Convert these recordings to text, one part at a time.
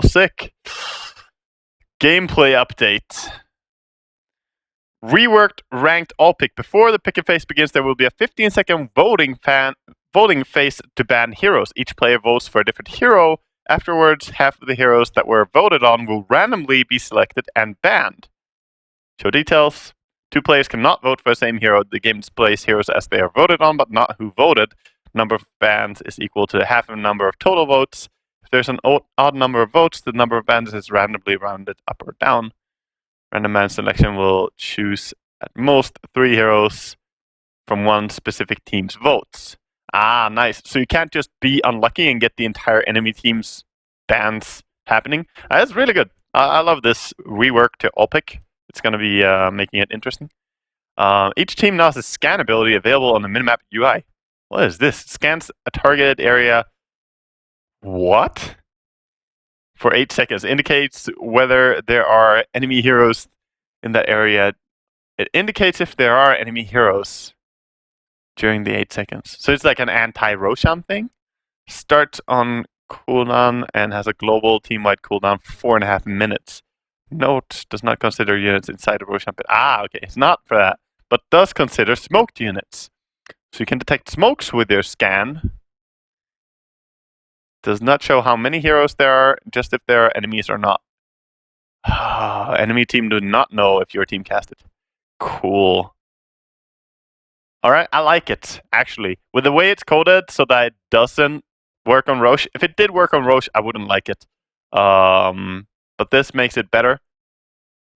sick. Gameplay update. Reworked ranked all pick. Before the pick phase begins, there will be a 15-second voting phase to ban heroes. Each player votes for a different hero. Afterwards, half of the heroes that were voted on will randomly be selected and banned. Show details. 2 players cannot vote for the same hero. The game displays heroes as they are voted on, but not who voted. Number of bans is equal to half of the number of total votes. If there's an odd number of votes, the number of bans is randomly rounded up or down. Random ban selection will choose at most 3 heroes from one specific team's votes. Ah, nice. So you can't just be unlucky and get the entire enemy team's bans happening. That's really good. I love this rework to all pick. It's going to be making it interesting. Each team now has a scan ability available on the minimap UI. What is this? Scans a targeted area. What? For 8 seconds. Indicates whether there are enemy heroes in that area. It indicates if there are enemy heroes during the 8 seconds. So it's like an anti-Roshan thing. Starts on cooldown and has a global team-wide cooldown for 4.5 minutes. Note, does not consider units inside of Roshan pit. Ah, okay, it's not for that, but does consider smoked units. So you can detect smokes with your scan. Does not show how many heroes there are, just if there are enemies or not. Enemy team do not know if your team cast it. Cool. Alright, I like it, actually. With the way it's coded so that it doesn't work on Roche. If it did work on Roche, I wouldn't like it. But this makes it better,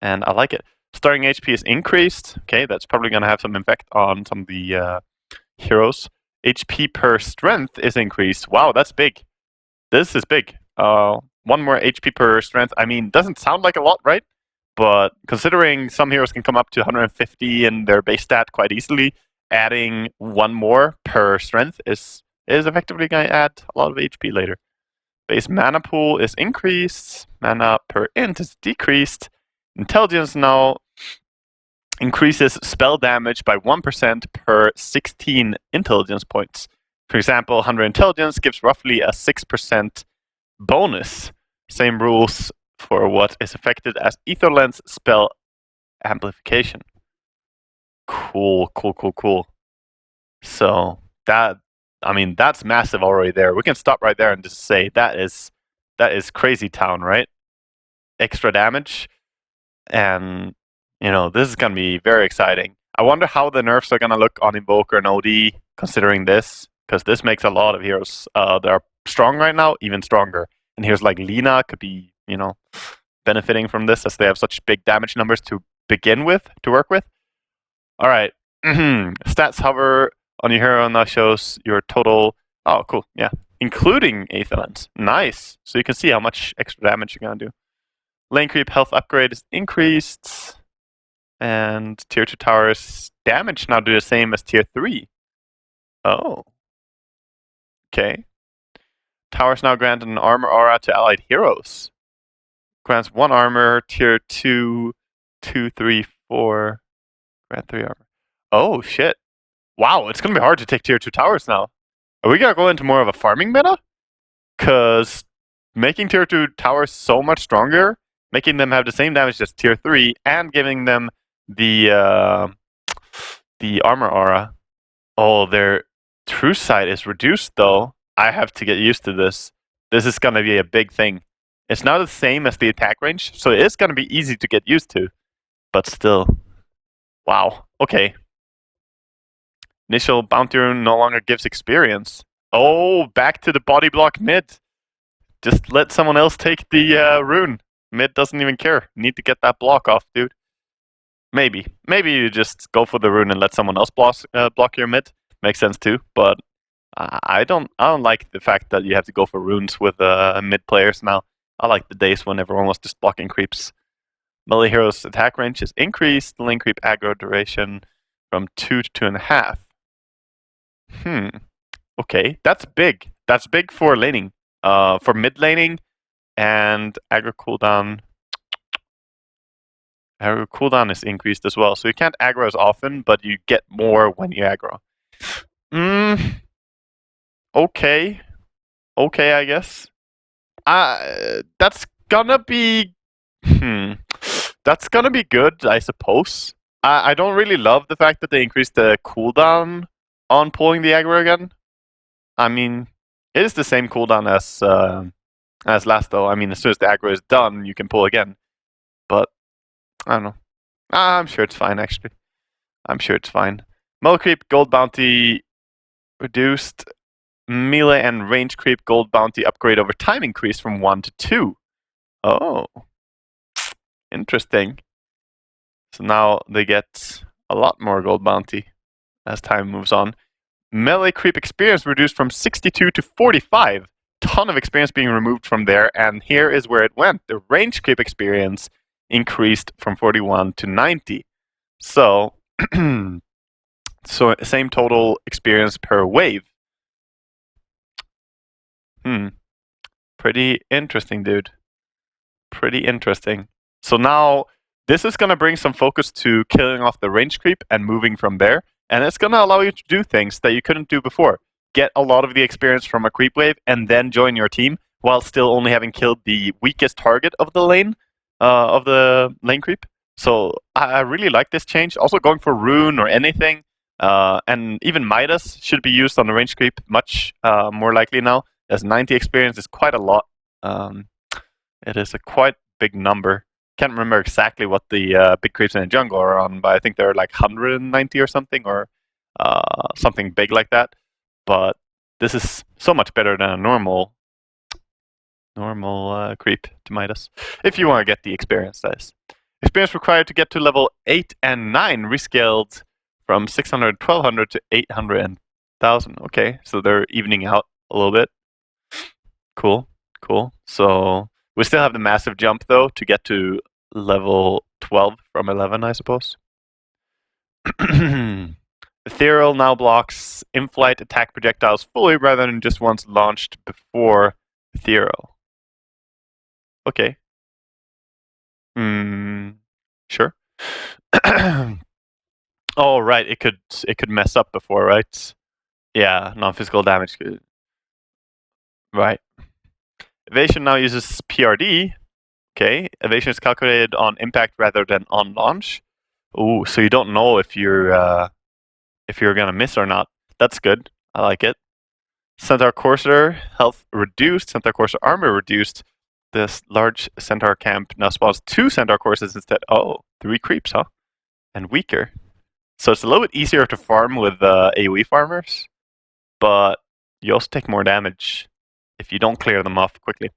and I like it. Starting HP is increased. Okay, that's probably going to have some effect on some of the heroes. HP per strength is increased. Wow, that's big. This is big. 1 more HP per strength. I mean, doesn't sound like a lot, right? But considering some heroes can come up to 150 in their base stat quite easily, adding 1 more per strength is effectively going to add a lot of HP later. Base mana pool is increased. Mana per int is decreased. Intelligence now increases spell damage by 1% per 16 intelligence points. For example, 100 intelligence gives roughly a 6% bonus. Same rules for what is affected as Etherlens spell amplification. Cool. So that's massive already there. We can stop right there and just say that is crazy town, right? Extra damage. And, this is going to be very exciting. I wonder how the nerfs are going to look on Invoker and OD considering this, because this makes a lot of heroes that are strong right now even stronger. And heroes like Lina could be, benefiting from this as they have such big damage numbers to begin with, to work with. All right. Stats hover on your hero, and that shows your total. Oh, cool. Yeah. Including Aethelens. Nice. So you can see how much extra damage you're going to do. Lane creep health upgrade is increased. And tier 2 towers damage now do the same as tier 3. Oh. Okay. Towers now grant an armor aura to allied heroes. Grants 1 armor, tier 2, 2, 3, 4. Grant 3 armor. Oh, shit. Wow, it's going to be hard to take tier 2 towers now. Are we going to go into more of a farming meta? Because making tier 2 towers so much stronger, making them have the same damage as tier 3, and giving them the armor aura. Oh, their true sight is reduced, though. I have to get used to this. This is going to be a big thing. It's not the same as the attack range, so it is going to be easy to get used to. But still. Wow. Okay. Initial bounty rune no longer gives experience. Oh, back to the body block mid. Just let someone else take the rune. Mid doesn't even care. Need to get that block off, dude. Maybe you just go for the rune and let someone else block your mid. Makes sense too. But I don't like the fact that you have to go for runes with mid players now. I like the days when everyone was just blocking creeps. Melee heroes' attack range is increased. Lane creep aggro duration from 2 to 2.5. Okay, that's big. That's big for laning. For mid laning and aggro cooldown. Aggro cooldown is increased as well. So you can't aggro as often, but you get more when you aggro. Okay, I guess. That's gonna be... That's gonna be good, I suppose. I don't really love the fact that they increased the cooldown on pulling the aggro again. I mean, it is the same cooldown as last, though. I mean, as soon as the aggro is done, you can pull again. But, I don't know. I'm sure it's fine, actually. I'm sure it's fine. Melee creep, gold bounty reduced. Melee and range creep, gold bounty upgrade over time increased from 1 to 2. Oh. Interesting. So now they get a lot more gold bounty as time moves on. Melee creep experience reduced from 62 to 45. Ton of experience being removed from there, and here is where it went. The range creep experience increased from 41 to 90. So, so same total experience per wave. Pretty interesting, dude. Pretty interesting. So now this is going to bring some focus to killing off the range creep and moving from there. And it's going to allow you to do things that you couldn't do before. Get a lot of the experience from a creep wave and then join your team while still only having killed the weakest target of the lane creep. So I really like this change. Also going for rune or anything. And even Midas should be used on the range creep much more likely now, as 90 experience is quite a lot. It is a quite big number. Can't remember exactly what the big creeps in the jungle are on, but I think they're like 190 or something, or something big like that. But this is so much better than a normal creep to Midas. If you want to get the experience, that is. Experience required to get to level 8 and 9 rescaled from 600 1200 to 800 and 1000. Okay, so they're evening out a little bit. Cool. So we still have the massive jump, though, to get to level 12 from 11, I suppose. Ethereal now blocks in-flight attack projectiles fully rather than just once launched before Ethereal. Okay. Sure. Oh, right. It could mess up before, right? Yeah, non-physical damage. Right. Evasion now uses PRD. Okay, evasion is calculated on impact rather than on launch. Ooh, so you don't know if you're gonna miss or not. That's good. I like it. Centaur Courser health reduced. Centaur Courser armor reduced. This large Centaur camp now spawns 2 Centaur Coursers instead. Oh, 3 creeps, huh? And weaker. So it's a little bit easier to farm with AoE farmers, but you also take more damage if you don't clear them off quickly.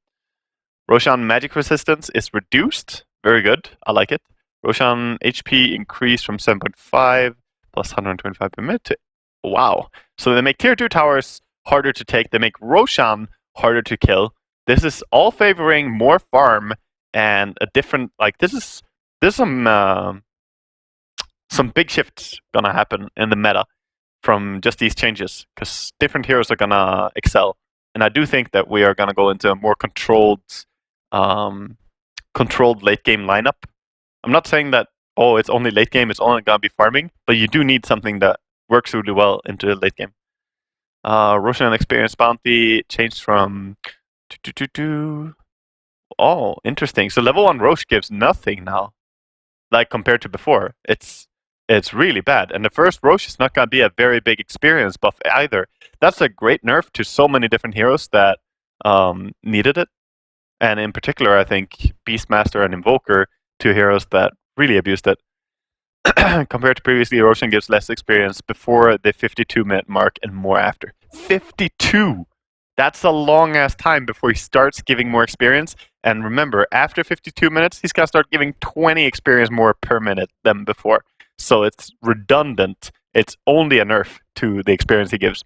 Roshan magic resistance is reduced. Very good. I like it. Roshan HP increased from 7.5 plus 125 per minute to... Wow. So they make tier 2 towers harder to take. They make Roshan harder to kill. This is all favoring more farm and a different... Like, there's some big shifts gonna happen in the meta from just these changes, because different heroes are gonna excel. And I do think that we are gonna go into a more controlled late game lineup. I'm not saying that, oh, it's only late game, it's only gonna be farming, but you do need something that works really well into the late game. Roshan experience bounty changed from Oh, interesting. So level 1 Roche gives nothing now, like compared to before. It's really bad. And the first Roche is not gonna be a very big experience buff either. That's a great nerf to so many different heroes that needed it. And in particular, I think Beastmaster and Invoker, 2 heroes that really abused it. Compared to previously, Roshan gives less experience before the 52-minute mark and more after. 52! That's a long-ass time before he starts giving more experience. And remember, after 52 minutes, he's going to start giving 20 experience more per minute than before. So it's redundant. It's only a nerf to the experience he gives.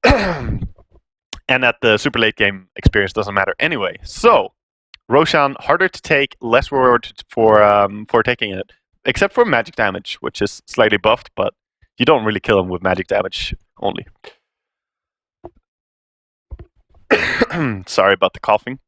And at the super late game, experience doesn't matter anyway. So, Roshan, harder to take, less reward for taking it. Except for magic damage, which is slightly buffed, but you don't really kill him with magic damage only. Sorry about the coughing.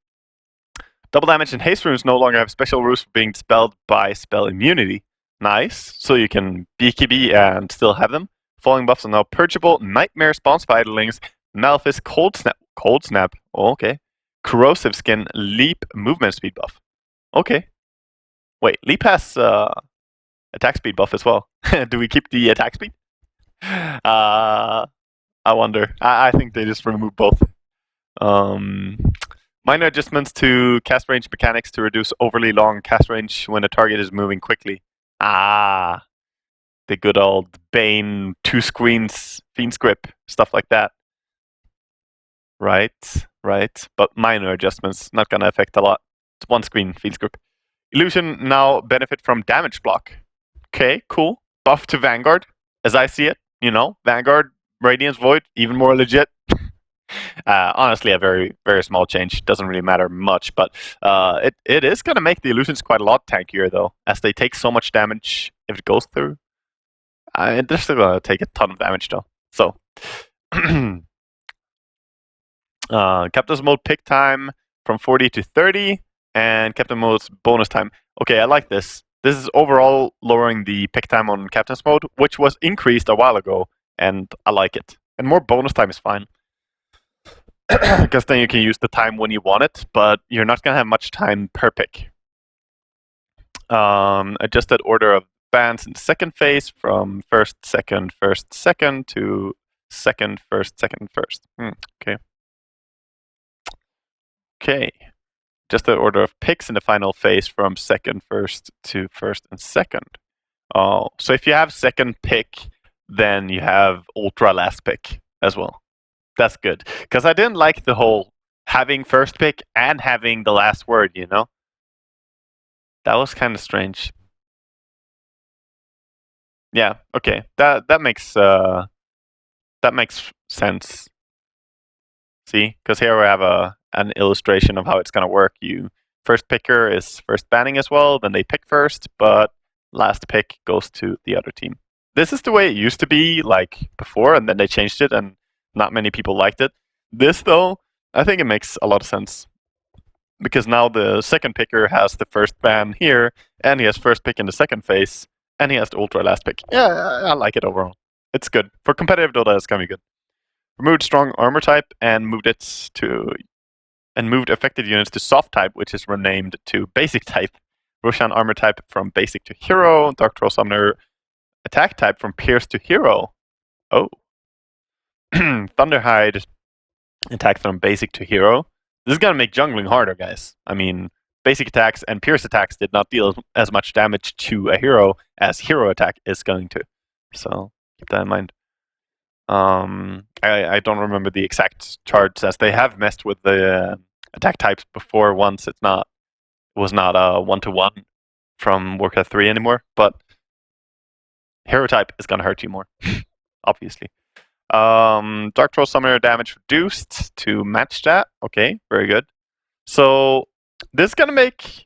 Double damage and haste runes no longer have special rules for being dispelled by spell immunity. Nice. So you can BKB and still have them. Falling buffs are now purgeable. Nightmare, Spawn Spiderlings, Malefice, Cold Snap. Cold Snap. Oh, okay. Corrosive skin, leap, movement speed buff. Okay. Wait, leap has attack speed buff as well. Do we keep the attack speed? I wonder. I think they just remove both. Minor adjustments to cast range mechanics to reduce overly long cast range when a target is moving quickly. The good old Bane, 2 screens, Fiend's Grip, stuff like that. Right. But minor adjustments, not gonna affect a lot. It's 1 screen, Fiend's Grip. Illusion now benefit from damage block. Okay, cool. Buff to Vanguard, as I see it. Vanguard, Radiance Void, even more legit. Honestly, a very, very small change. Doesn't really matter much, but it is going to make the illusions quite a lot tankier, though, as they take so much damage if it goes through. They're still going to take a ton of damage, though. So, Captain's Mode pick time from 40 to 30, and Captain Mode's bonus time. Okay, I like this. This is overall lowering the pick time on Captain's Mode, which was increased a while ago, and I like it. And more bonus time is fine. Because then you can use the time when you want it, but you're not going to have much time per pick. Adjusted order of bans in the second phase from first, second to second, first. Okay. Okay. Adjusted order of picks in the final phase from second, first to first and second. Oh, so if you have second pick, then you have ultra last pick as well. That's good, because I didn't like the whole having first pick and having the last word, That was kind of strange. Yeah, okay. That makes sense. See, because here we have an illustration of how it's gonna work. First picker is first banning as well, then they pick first, but last pick goes to the other team. This is the way it used to be like before, and then they changed it, and not many people liked it. This, though, I think it makes a lot of sense. Because now the second picker has the first ban here, and he has first pick in the second phase, and he has the ultra last pick. Yeah, I like it overall. It's good. For competitive Dota, it's gonna be good. Removed strong armor type and moved affected units to soft type, which is renamed to basic type. Roshan armor type from basic to hero. Dark Troll Summoner attack type from pierce to hero. Oh. Thunderhide attack from basic to hero. This is gonna make jungling harder, guys. I mean, basic attacks and pierce attacks did not deal as much damage to a hero as hero attack is going to. So keep that in mind. I don't remember the exact charts, as they have messed with the attack types before once. It was not a 1-to-1 from Warcraft 3 anymore, but hero type is gonna hurt you more, obviously. Dark Troll Summoner damage reduced to match that. Okay, very good. So this is gonna make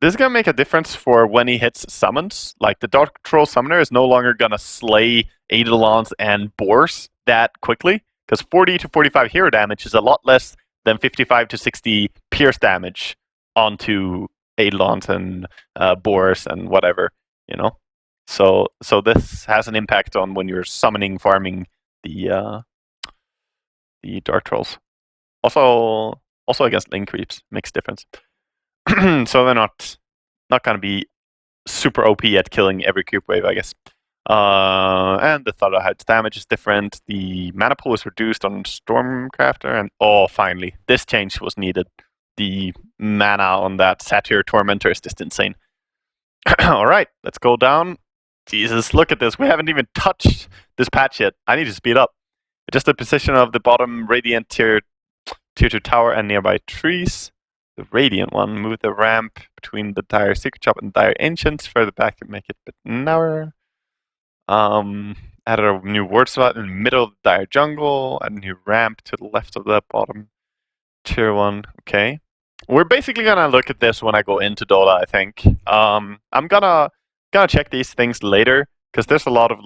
a difference for when he hits summons. Like, the Dark Troll Summoner is no longer gonna slay Eidolons and Boars that quickly, because 40 to 45 hero damage is a lot less than 55 to 60 pierce damage onto Eidolons and Boars and whatever, So this has an impact on when you're summoning, farming the Dark Trolls. Also against link creeps makes difference. So they're not gonna be super OP at killing every creep wave, I guess. And the Thunderhide's damage is different. The mana pool is reduced on Stormcrafter, and finally, this change was needed. The mana on that Satyr Tormentor is just insane. All right, let's go down. Jesus, look at this. We haven't even touched this patch yet. I need to speed up. Adjust the position of the bottom Radiant tier 2 tower and nearby trees. The Radiant one. Move the ramp between the Dire Secret Shop and Dire Ancients further back to make it a bit narrower. Added a new word slot in the middle of the Dire Jungle. Add a new ramp to the left of the bottom tier 1. Okay. We're basically gonna look at this when I go into Dota, I think. I'm gonna check these things later, because there's a lot of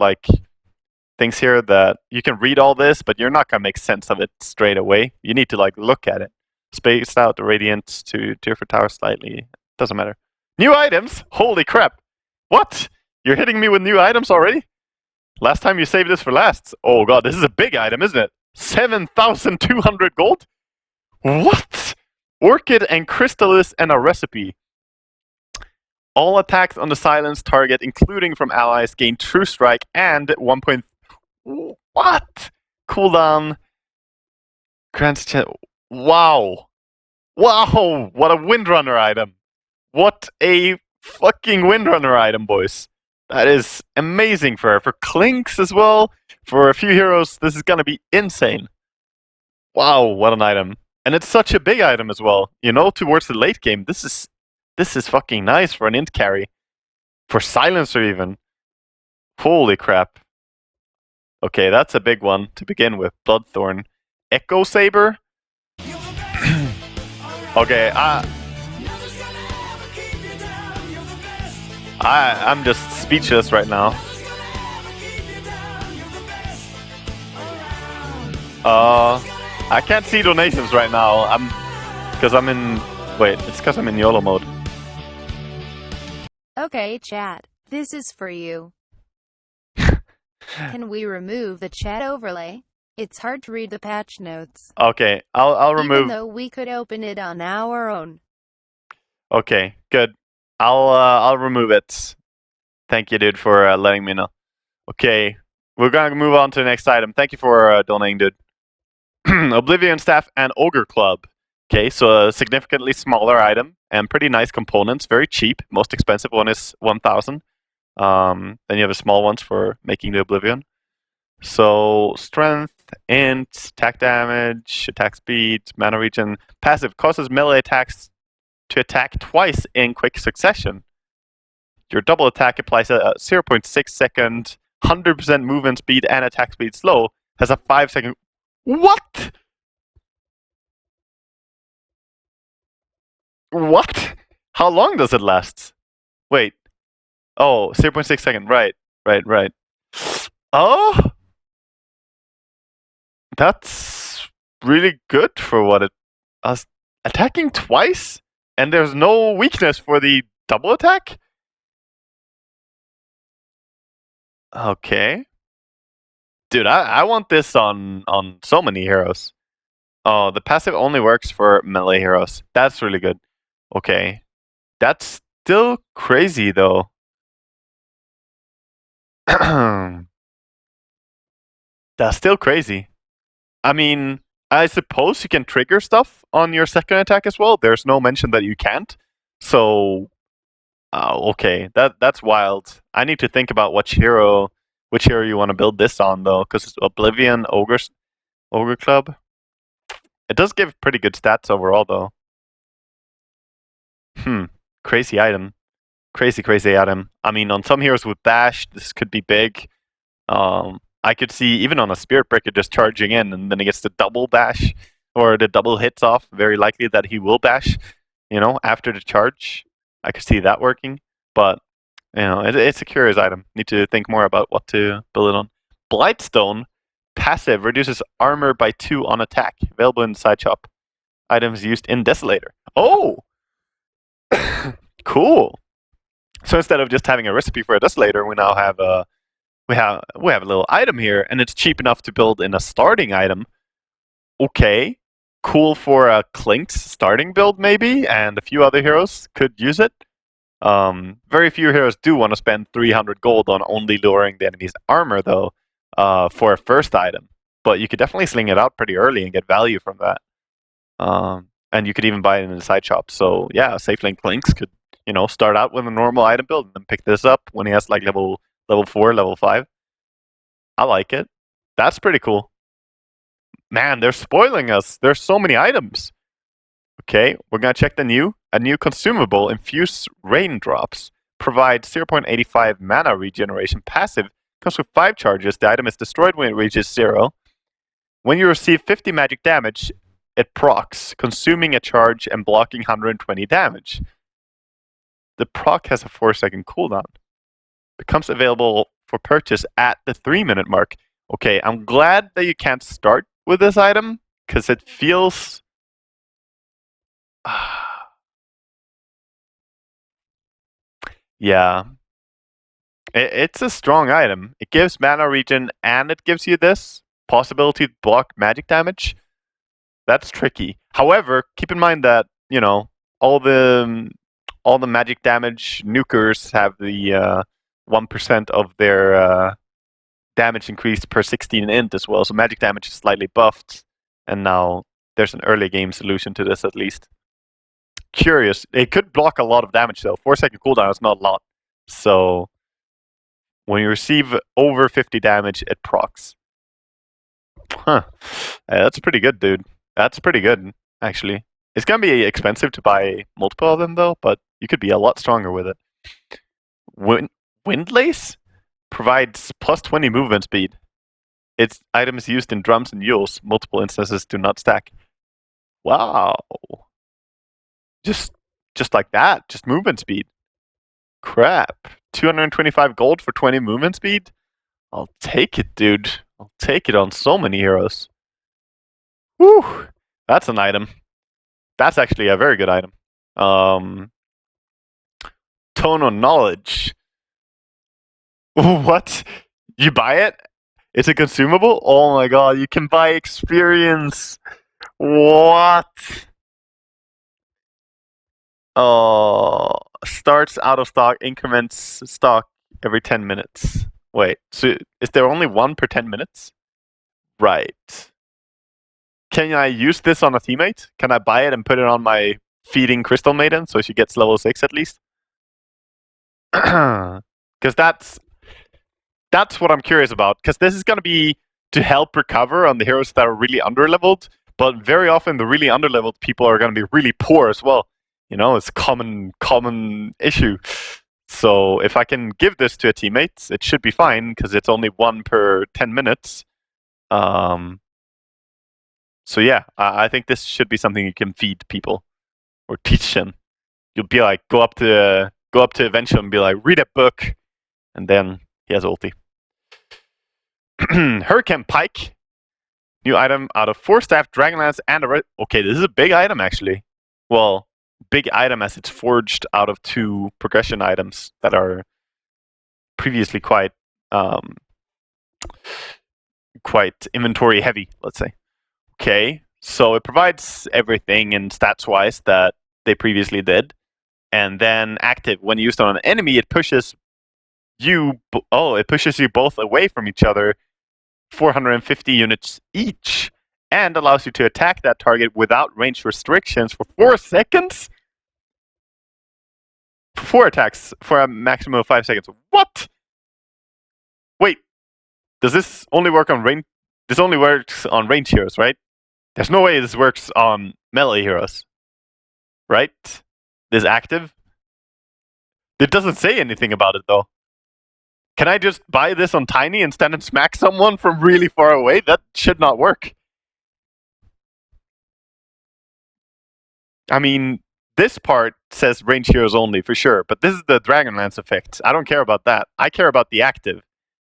things here that you can read all this, but you're not gonna make sense of it straight away. You need to look at it. Spaced out the Radiant to tier 4 tower slightly. Doesn't matter. New items? Holy crap! What? You're hitting me with new items already? Last time you saved this for last. Oh god, this is a big item, isn't it? 7,200 gold? What? Orchid and Crystallis and a recipe. All attacks on the silenced target, including from allies, gain True Strike and 1 point... What? Cooldown. Grants chance... Wow. Wow! What a Windrunner item. What a fucking Windrunner item, boys. That is amazing for her. For Clinks as well. For a few heroes, this is gonna be insane. Wow, what an item. And it's such a big item as well. You know, towards the late game, this is fucking nice for an int carry. For Silencer even. Holy crap. Okay, that's a big one to begin with. Bloodthorn. Echo Saber. Okay, I'm just speechless right now. I can't see donations right now. It's because I'm in YOLO mode. Okay, chat. This is for you. Can we remove the chat overlay? It's hard to read the patch notes. Okay, I'll remove. Even though we could open it on our own. Okay, good. I'll remove it. Thank you, dude, for letting me know. Okay, we're gonna move on to the next item. Thank you for donating, dude. Oblivion Staff and Ogre Club. Okay, so a significantly smaller item and pretty nice components. Very cheap. Most expensive one is 1,000. Then you have a small ones for making the Oblivion. So strength, int, attack damage, attack speed, mana regen. Passive causes melee attacks to attack twice in quick succession. Your double attack applies a 0.6 second, 100% movement speed and attack speed slow. Has a 5 second... What? What? How long does it last? Wait. Oh, 0.6 second. Right. Oh! That's really good for what it... attacking twice? And there's no weakness for the double attack? Okay. Dude, I want this on so many heroes. Oh, the passive only works for melee heroes. That's really good. Okay. That's still crazy, though. That's still crazy. I mean, I suppose you can trigger stuff on your second attack as well. There's no mention that you can't. So, okay, that's wild. I need to think about which hero you want to build this on, though, because Oblivion, Ogre Club. It does give pretty good stats overall, though. Crazy item. Crazy item. I mean, on some heroes with Bash, this could be big. I could see, even on a Spirit Breaker, just charging in, and then he gets the double bash, or the double hits off. Very likely that he will bash, after the charge. I could see that working. But, it's a curious item. Need to think more about what to build it on. Blight Stone. Passive reduces armor by 2 on attack. Available in the side shop. Items used in Desolator. Oh! Cool. So instead of just having a recipe for a Desolator, we now have a little item here, and it's cheap enough to build in a starting item. Okay. Cool for a Clink's starting build, maybe, and a few other heroes could use it. Very few heroes do want to spend 300 gold on only lowering the enemy's armor, though, for a first item. But you could definitely sling it out pretty early and get value from that. And you could even buy it in the side shop. So yeah, SafeLane Clinks could, start out with a normal item build and then pick this up when he has like level 4, level 5. I like it. That's pretty cool. Man, they're spoiling us. There's so many items. Okay, we're gonna check a new consumable, Infuse Raindrops. Provides 0.85 mana regeneration. Passive comes with 5 charges. The item is destroyed when it reaches 0. When you receive 50 magic damage, it procs, consuming a charge and blocking 120 damage. The proc has a 4-second cooldown. Becomes available for purchase at the 3-minute mark. Okay, I'm glad that you can't start with this item, because it feels... yeah. It's a strong item. It gives mana regen and it gives you this possibility to block magic damage. That's tricky. However, keep in mind that, you know, all the magic damage nukers have the 1% of their damage increased per 16 int as well. So magic damage is slightly buffed, and now there's an early game solution to this at least. Curious. It could block a lot of damage though. 4-second cooldown is not a lot. So when you receive over 50 damage, it procs. Huh. That's pretty good, dude. That's pretty good, actually. It's gonna be expensive to buy multiple of them though, but you could be a lot stronger with it. Windlace provides plus 20 movement speed. Its items used in drums and mules. Multiple instances do not stack. Wow. Just like that. Just movement speed. Crap. 225 gold for 20 movement speed? I'll take it, dude. I'll take it on so many heroes. Whew. That's an item. That's actually a very good item. Tone of Knowledge. What? You buy it? It's a consumable? Oh my god, you can buy experience. What? Oh, starts out of stock, increments stock every 10 minutes. Wait, so is there only one per 10 minutes? Right. Can I use this on a teammate? Can I buy it and put it on my feeding Crystal Maiden so she gets level 6 at least? Because that's what I'm curious about. Because this is going to be to help recover on the heroes that are really underleveled. But very often the really underleveled people are going to be really poor as well. You know, it's a common issue. So if I can give this to a teammate, it should be fine because it's only one per 10 minutes. So yeah, I think this should be something you can feed people or teach them. You'll be like, go up to Eventual and be like, read a book, and then he has ulti. Hurricane Pike, new item out of 4 staff, Dragonlance, and a okay, this is a big item actually. Well, big item as it's forged out of 2 progression items that are previously quite inventory heavy, let's say. Okay, so it provides everything in stats-wise that they previously did. And then active, when used on an enemy, it pushes you both away from each other 450 units each, and allows you to attack that target without range restrictions for 4 seconds? For 4 attacks for a maximum of 5 seconds. What? Wait, does this only work on range? This only works on range heroes, right? There's no way this works on melee heroes. Right? This active? It doesn't say anything about it though. Can I just buy this on Tiny and stand and smack someone from really far away? That should not work. I mean, this part says range heroes only for sure, but this is the Dragonlance effect. I don't care about that. I care about the active.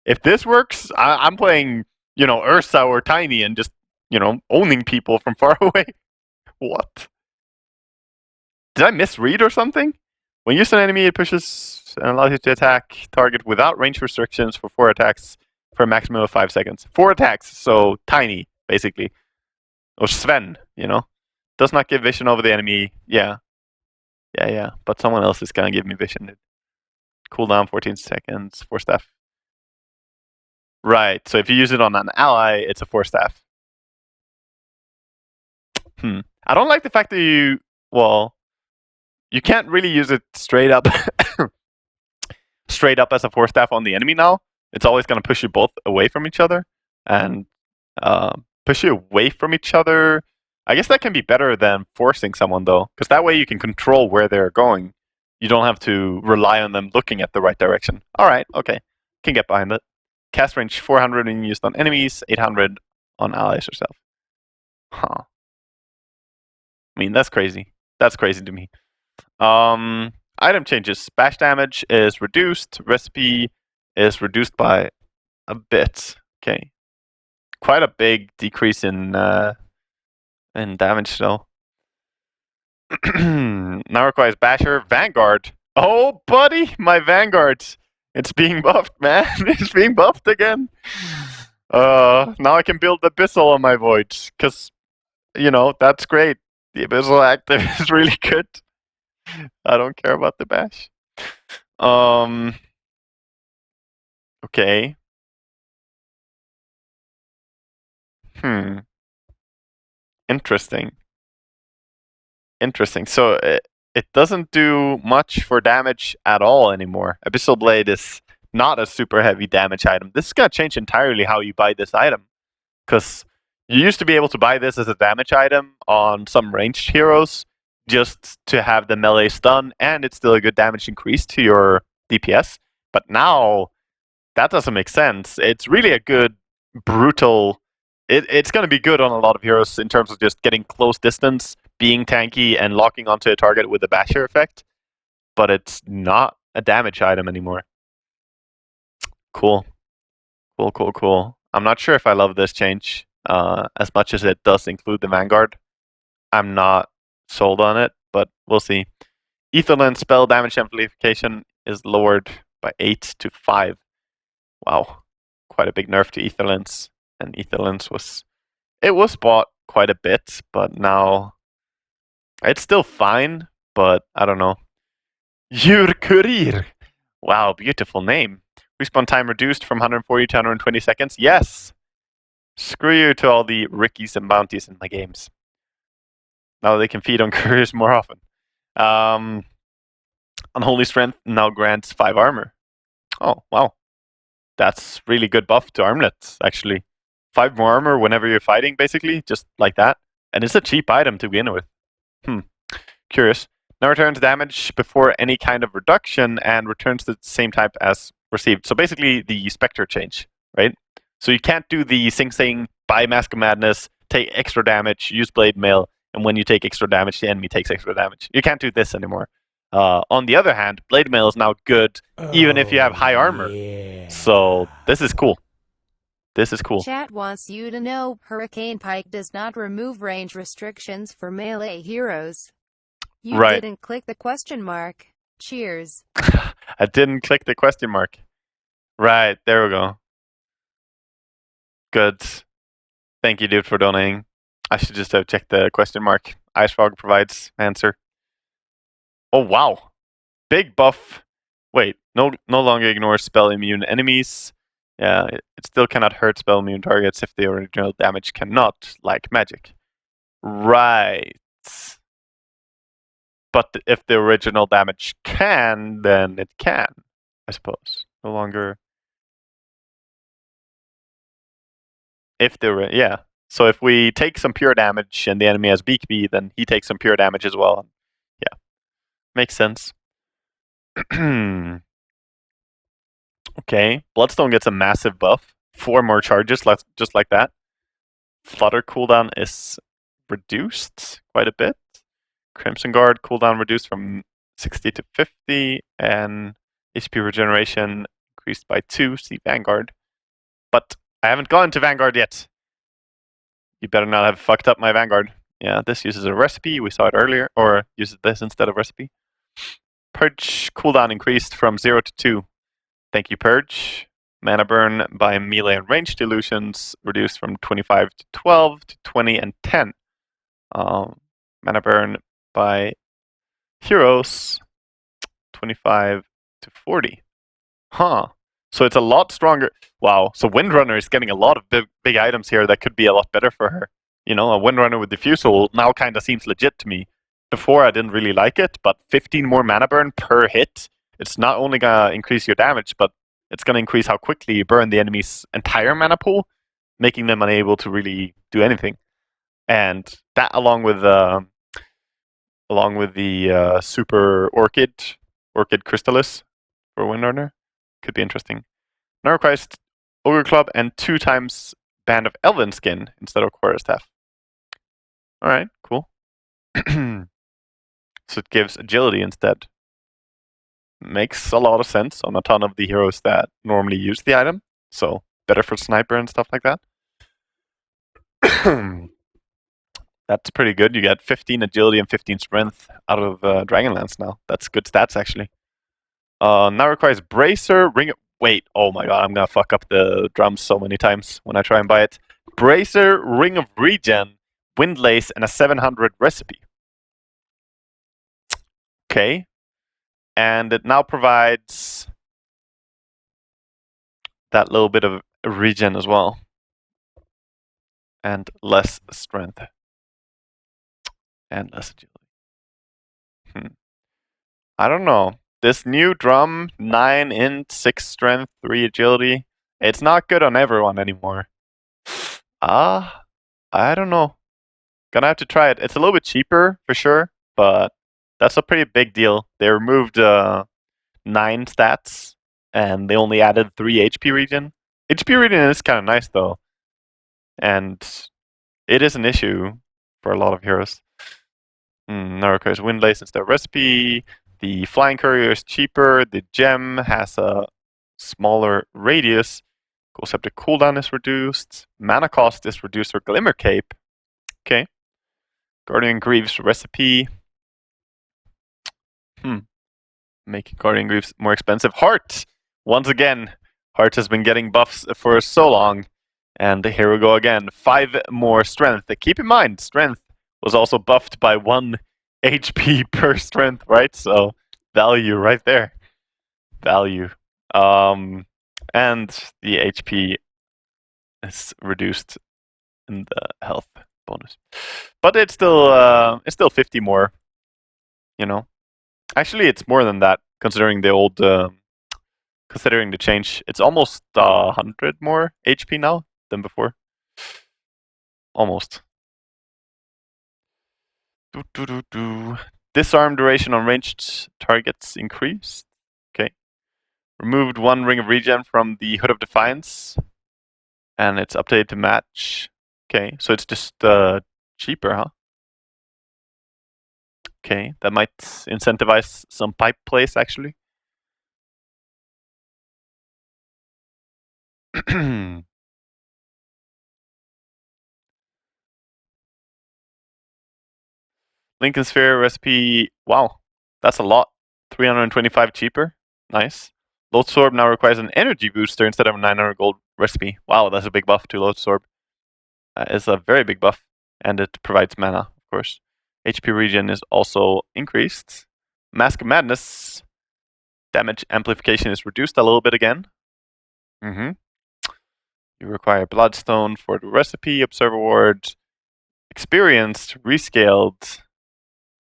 If this works, I'm playing, you know, Ursa or Tiny and just, you know, owning people from far away. What? Did I misread or something? When used on an enemy, it pushes and allows you to attack target without range restrictions for 4 attacks for a maximum of 5 seconds. 4 attacks, so Tiny, basically. Or Sven, you know? Does not give vision over the enemy. Yeah. Yeah. But someone else is gonna give me vision. Cooldown 14 seconds, 4 staff. Right, so if you use it on an ally, it's a 4 staff. I don't like the fact that you can't really use it straight up as a 4 staff on the enemy now. It's always going to push you both away from each other. And push you away from each other, I guess that can be better than forcing someone though, because that way you can control where they're going. You don't have to rely on them looking at the right direction. Alright, okay. Can get behind it. Cast range 400 when used on enemies, 800 on allies yourself. Huh. I mean, that's crazy. That's crazy to me. Item changes. Splash damage is reduced. Recipe is reduced by a bit. Okay. Quite a big decrease in damage though. Now requires Basher. Vanguard. Oh, buddy, my Vanguard. It's being buffed, man. It's being buffed again. Now I can build Abyssal on my Void. Because, you know, that's great. The Abyssal Active is really good. I don't care about the bash. Okay. Interesting. Interesting. So it doesn't do much for damage at all anymore. Abyssal Blade is not a super heavy damage item. This is going to change entirely how you buy this item. Because you used to be able to buy this as a damage item on some ranged heroes just to have the melee stun, and it's still a good damage increase to your DPS. But now, that doesn't make sense. It's really a good, brutal... It's going to be good on a lot of heroes in terms of just getting close distance, being tanky, and locking onto a target with a basher effect. But it's not a damage item anymore. Cool. Cool. I'm not sure if I love this change as much as it does include the Vanguard. I'm not sold on it, but we'll see. Aetherland spell damage amplification is lowered by 8 to 5. Wow. Quite a big nerf to Aetherlands. And Aetherlands was bought quite a bit, but now it's still fine, but I don't know. Yurkurir. Wow, beautiful name. Respawn time reduced from 140 to 120 seconds. Yes! Screw you to all the Rickies and bounties in my games. Now they can feed on couriers more often. Unholy Strength now grants 5 armor. Oh, wow. That's really good buff to armlets, actually. 5 more armor whenever you're fighting, basically, just like that. And it's a cheap item to begin with. Curious. Now returns damage before any kind of reduction and returns the same type as received. So basically the Spectre change, right? So you can't do the Sing Sing, buy Mask of Madness, take extra damage, use Blade Mail, and when you take extra damage, the enemy takes extra damage. You can't do this anymore. On the other hand, Blade Mail is now good even if you have high armor. Yeah. So this is cool. This is cool. Chat wants you to know Hurricane Pike does not remove range restrictions for melee heroes. You didn't click the question mark. Cheers. I didn't click the question mark. Right, there we go. Good. Thank you, dude, for donating. I should just have checked the question mark. Icefog provides answer. Oh, wow. Big buff. Wait, no longer ignores spell immune enemies. Yeah, it still cannot hurt spell immune targets if the original damage cannot, like magic. Right. But if the original damage can, then it can, I suppose. No longer. Yeah. So if we take some pure damage and the enemy has BKB, then he takes some pure damage as well. Yeah. Makes sense. Okay. Bloodstone gets a massive buff. 4 more charges, just like that. Flutter cooldown is reduced quite a bit. Crimson Guard cooldown reduced from 60 to 50, and HP regeneration increased by 2. See Vanguard. But I haven't gone to Vanguard yet. You better not have fucked up my Vanguard. Yeah, this uses a recipe. We saw it earlier. Or uses this instead of recipe. Purge cooldown increased from 0 to 2. Thank you, Purge. Mana burn by melee and range illusions reduced from 25 to 12 to 20 and 10. Mana burn by heroes 25 to 40. Huh. So it's a lot stronger. Wow. So Windrunner is getting a lot of big items here that could be a lot better for her. You know, a Windrunner with Diffusal now kind of seems legit to me. Before I didn't really like it, but 15 more mana burn per hit. It's not only going to increase your damage, but it's going to increase how quickly you burn the enemy's entire mana pool, making them unable to really do anything. And that, along with the Super Orchid Crystallis for Windrunner, could be interesting. Now requires Ogre Club and 2 times Band of Elven Skin instead of Quarterstaff. Alright, cool. So it gives agility instead. Makes a lot of sense on a ton of the heroes that normally use the item. So better for sniper and stuff like that. That's pretty good. You get 15 agility and 15 strength out of Dragonlance now. That's good stats, actually. Now requires Bracer, Ring... Wait, oh my god, I'm gonna fuck up the drums so many times when I try and buy it. Bracer, Ring of Regen, Windlace, and a 700 recipe. Okay. And it now provides that little bit of regen as well. And less strength. And less agility. I don't know. This new drum, 9 int, 6 strength, 3 agility. It's not good on everyone anymore. I don't know. Gonna have to try it. It's a little bit cheaper for sure, but that's a pretty big deal. They removed 9 stats and they only added 3 HP regen. HP regen is kind of nice though, and it is an issue for a lot of heroes. Now requires Windlace instead of recipe. The Flying Courier is cheaper. The gem has a smaller radius. Ghost Scepter cooldown is reduced. Mana cost is reduced for Glimmer Cape. Okay. Guardian Greaves recipe. Making Guardian Greaves more expensive. Heart! Once again, Heart has been getting buffs for so long. And here we go again. 5 more strength. Keep in mind, strength was also buffed by 1 HP per strength, right? So value right there. Value. And the HP is reduced in the health bonus. But it's still 50 more, you know. Actually, it's more than that, considering the old, considering the change. It's almost 100 more HP now than before. Almost. Disarm duration on ranged targets increased. Okay. Removed 1 ring of regen from the Hood of Defiance. And it's updated to match. Okay, so it's just cheaper, huh? Okay, that might incentivize some pipe plays, actually. Lincoln Sphere recipe, wow, that's a lot. 325 cheaper, nice. Loadsorb now requires an energy booster instead of a 900 gold recipe. Wow, that's a big buff to Loadsorb. It's a very big buff, and it provides mana, of course. HP regen is also increased. Mask of Madness, damage amplification is reduced a little bit again. You require Blood Stone for the recipe, Observer Ward, Experienced, Rescaled.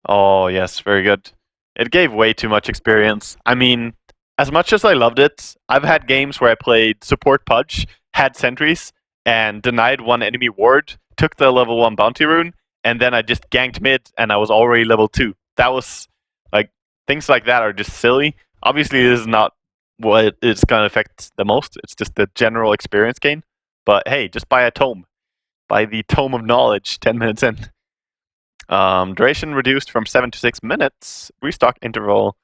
Oh, yes, very good. It gave way too much experience. I mean, as much as I loved it, I've had games where I played Support Pudge, had sentries, and denied 1 enemy ward, took the level 1 bounty rune, and then I just ganked mid and I was already level 2. That was, like, things like that are just silly. Obviously, this is not what it's going to affect the most. It's just the general experience gain. But hey, just buy a tome. Buy the Tome of Knowledge 10 minutes in. Duration reduced from 7 to 6 minutes. Restock interval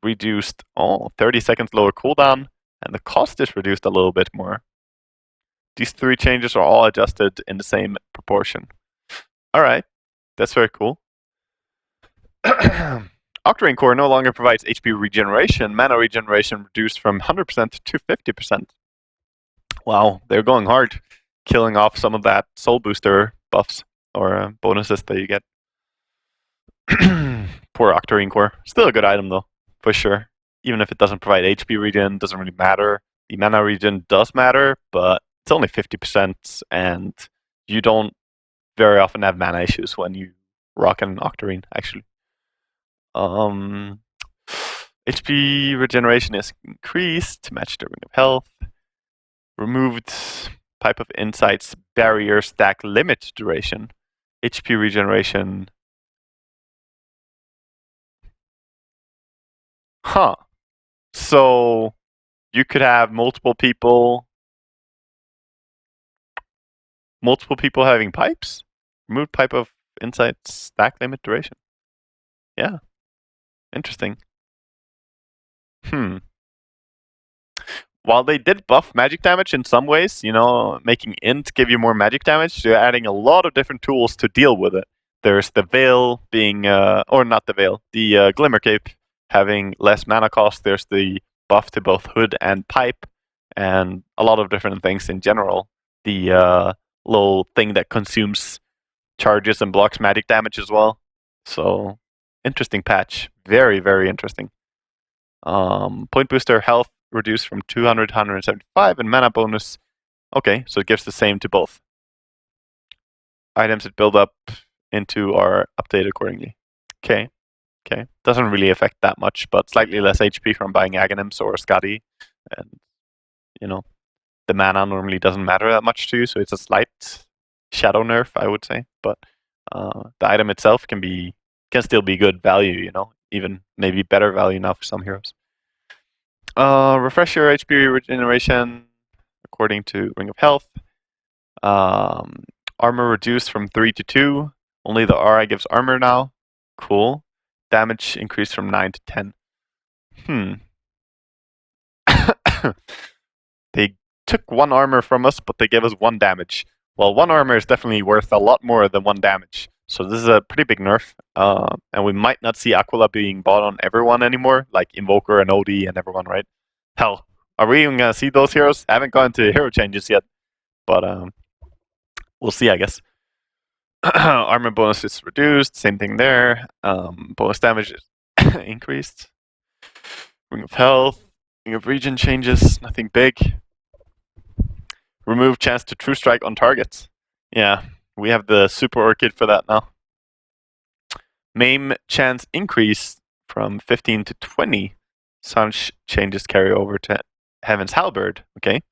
reduced 30 seconds lower cooldown. And the cost is reduced a little bit more. These 3 changes are all adjusted in the same proportion. Alright, that's very cool. Octarine Core no longer provides HP regeneration. Mana regeneration reduced from 100% to 50%. Wow, they're going hard, killing off some of that soul booster buffs or bonuses that you get. Poor Octarine Core. Still a good item though, for sure. Even if it doesn't provide HP regen, doesn't really matter. The mana regen does matter, but it's only 50%, and you don't very often have mana issues when you rock an Octarine, actually. HP regeneration is increased to match the Ring of Health. Removed Pipe of Insight's barrier stack limit duration. HP regeneration. Huh. So you could have multiple people having pipes? Removed Pipe of Insight's stack limit duration. Yeah. Interesting. While they did buff magic damage in some ways, you know, making int give you more magic damage, they're adding a lot of different tools to deal with it. There's the Veil being, or not the Veil, the Glimmer Cape having less mana cost. There's the buff to both Hood and Pipe, and a lot of different things in general. The little thing that consumes charges and blocks magic damage as well. So interesting patch. Very, very interesting. Point booster health reduced from 200 to 175 and mana bonus. Okay, so it gives the same to both. Items that build up into are updated accordingly. Okay. Doesn't really affect that much, but slightly less HP from buying Aghanims or Skadi. And, you know, the mana normally doesn't matter that much to you, so it's a slight shadow nerf, I would say. But the item itself can still be good value, you know, even maybe better value now for some heroes. Refresh your HP regeneration according to Ring of Health. Armor reduced from 3 to 2. Only the RI gives armor now. Cool. Damage increased from 9 to 10. They took 1 armor from us, but they gave us 1 damage. Well, 1 armor is definitely worth a lot more than 1 damage. So this is a pretty big nerf. And we might not see Aquila being bought on everyone anymore, like Invoker and OD and everyone, right? Hell, are we even going to see those heroes? I haven't gone to hero changes yet, but we'll see, I guess. Armor bonus is reduced, same thing there. Bonus damage is increased. Ring of Health, Ring of Regen changes, nothing big. Remove chance to true strike on targets. Yeah, we have the Super Orchid for that now. Maim chance increase from 15 to 20. Such changes carry over to Heaven's Halberd. Okay.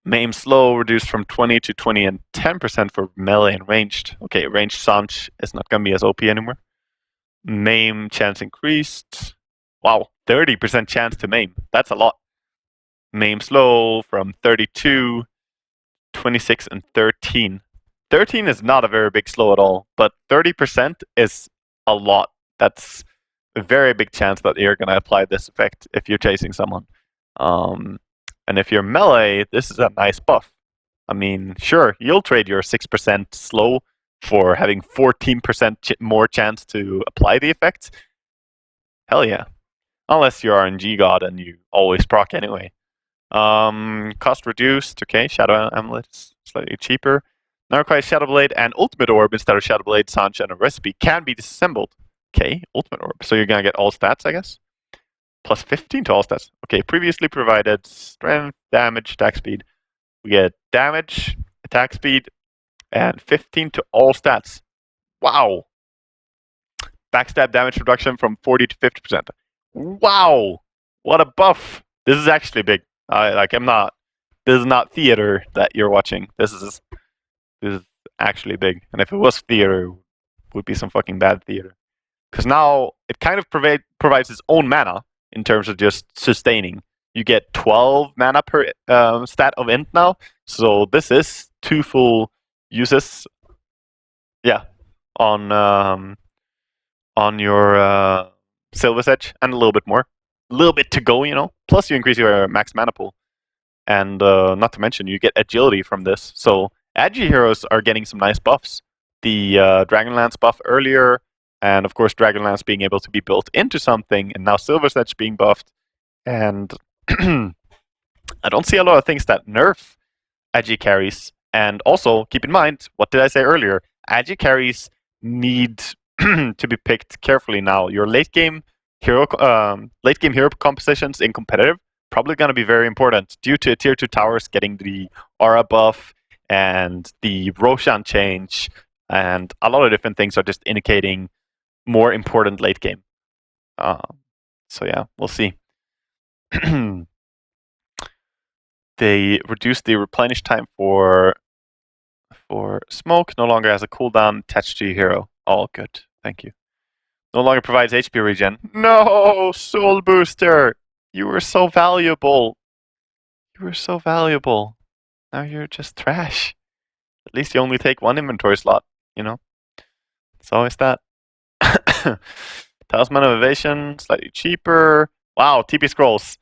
Maim slow reduced from 20 to 20 and 10% for melee and ranged. Okay, ranged Sanch is not going to be as OP anymore. Maim chance increased. Wow, 30% chance to maim. That's a lot. Maim slow from 32, 26, and 13. 13 is not a very big slow at all, but 30% is a lot. That's a very big chance that you're going to apply this effect if you're chasing someone. And if you're melee, this is a nice buff. I mean, sure, you'll trade your 6% slow for having 14% more chance to apply the effect. Hell yeah. Unless you're RNG god and you always proc anyway. Cost reduced. Okay, Shadow Amulet is slightly cheaper. Now requires Shadow Blade and Ultimate Orb instead of Shadow Blade, Sanch, and a recipe can be disassembled. Okay, Ultimate Orb. So you're going to get all stats, I guess? Plus 15 to all stats. Okay, previously provided strength, damage, attack speed. We get damage, attack speed, and 15 to all stats. Wow. Backstab damage reduction from 40 to 50%. Wow. What a buff. This is actually big. This is not theater that you're watching. This is actually big. And if it was theater, it would be some fucking bad theater. Because now it kind of provides its own mana in terms of just sustaining. You get 12 mana per stat of int now. So this is 2 full uses. Yeah. On your Silver's Edge and a little bit more. A little bit to go, you know. Plus you increase your max mana pool. And not to mention, you get agility from this. So agi heroes are getting some nice buffs. The Dragonlance buff earlier, and of course Dragonlance being able to be built into something, and now Silver's Edge being buffed. And I don't see a lot of things that nerf agi carries. And also, keep in mind, what did I say earlier? Agi carries need to be picked carefully now. Your late game hero compositions in competitive probably going to be very important due to tier 2 towers getting the aura buff and the Roshan change, and a lot of different things are just indicating more important late game. So yeah, we'll see. They reduced the replenish time for smoke. No longer has a cooldown attached to your hero. All good. Thank you. No longer provides HP regen. No, Soul Booster. You were so valuable. You were so valuable. Now you're just trash. At least you only take 1 inventory slot, you know? It's always that. Talisman of Evasion, slightly cheaper. Wow, TP Scrolls.